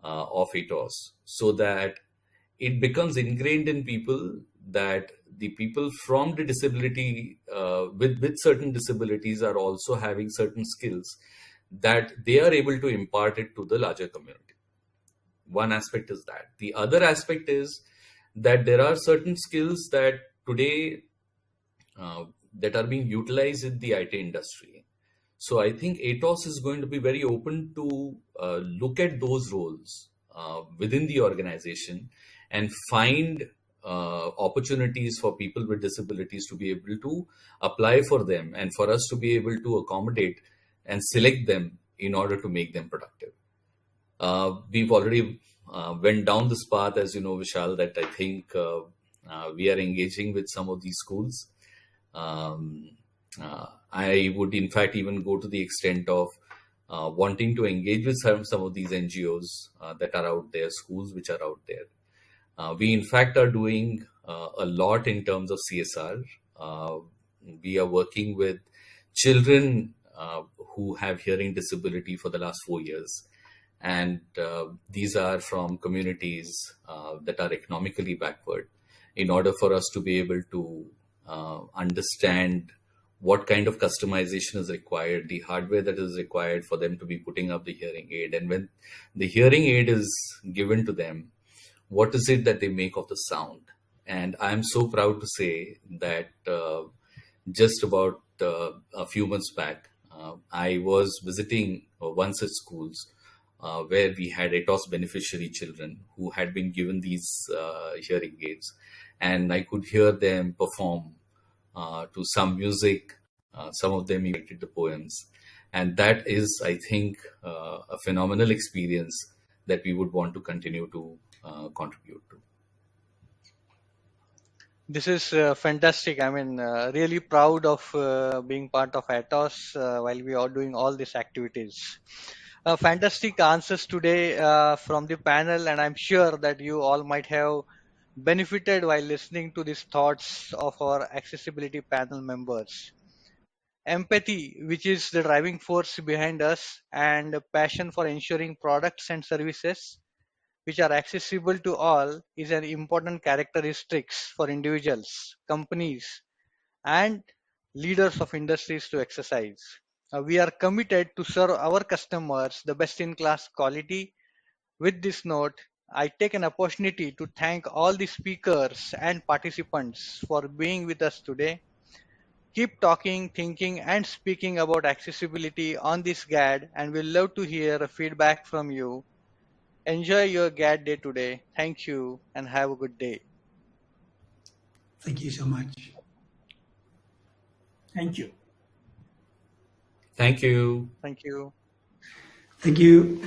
of Atos, so that it becomes ingrained in people that the people from the disability, with certain disabilities, are also having certain skills that they are able to impart it to the larger community. One aspect is that. The other aspect is that there are certain skills that today that are being utilized in the IT industry. So I think Atos is going to be very open to look at those roles within the organization and find opportunities for people with disabilities to be able to apply for them, and for us to be able to accommodate and select them in order to make them productive. We've already went down this path, as you know, Vishal, that I think we are engaging with some of these schools. I would in fact even go to the extent of wanting to engage with some of these NGOs that are out there, schools which are out there. We in fact are doing a lot in terms of CSR. We are working with children who have hearing disability for the last 4 years. And these are from communities that are economically backward, in order for us to be able to understand what kind of customization is required, the hardware that is required for them to be putting up the hearing aid. And when the hearing aid is given to them, what is it that they make of the sound? And I'm so proud to say that just about a few months back, I was visiting one such schools where we had Atos beneficiary children who had been given these hearing aids, and I could hear them perform to some music. Some of them imitated the poems, and that is, I think, a phenomenal experience that we would want to continue to contribute to. This is fantastic. I mean, really proud of being part of Atos while we are doing all these activities. Fantastic answers today from the panel, and I'm sure that you all might have benefited while listening to these thoughts of our accessibility panel members. Empathy, which is the driving force behind us, and passion for ensuring products and services which are accessible to all is an important characteristics for individuals, companies, and leaders of industries to exercise. We are committed to serve our customers the best in class quality. With this note, I take an opportunity to thank all the speakers and participants for being with us today. Keep talking, thinking, and speaking about accessibility on this GAD, and we'll love to hear feedback from you. Enjoy your GAD day today. Thank you and have a good day. Thank you so much. Thank you. Thank you. Thank you. Thank you.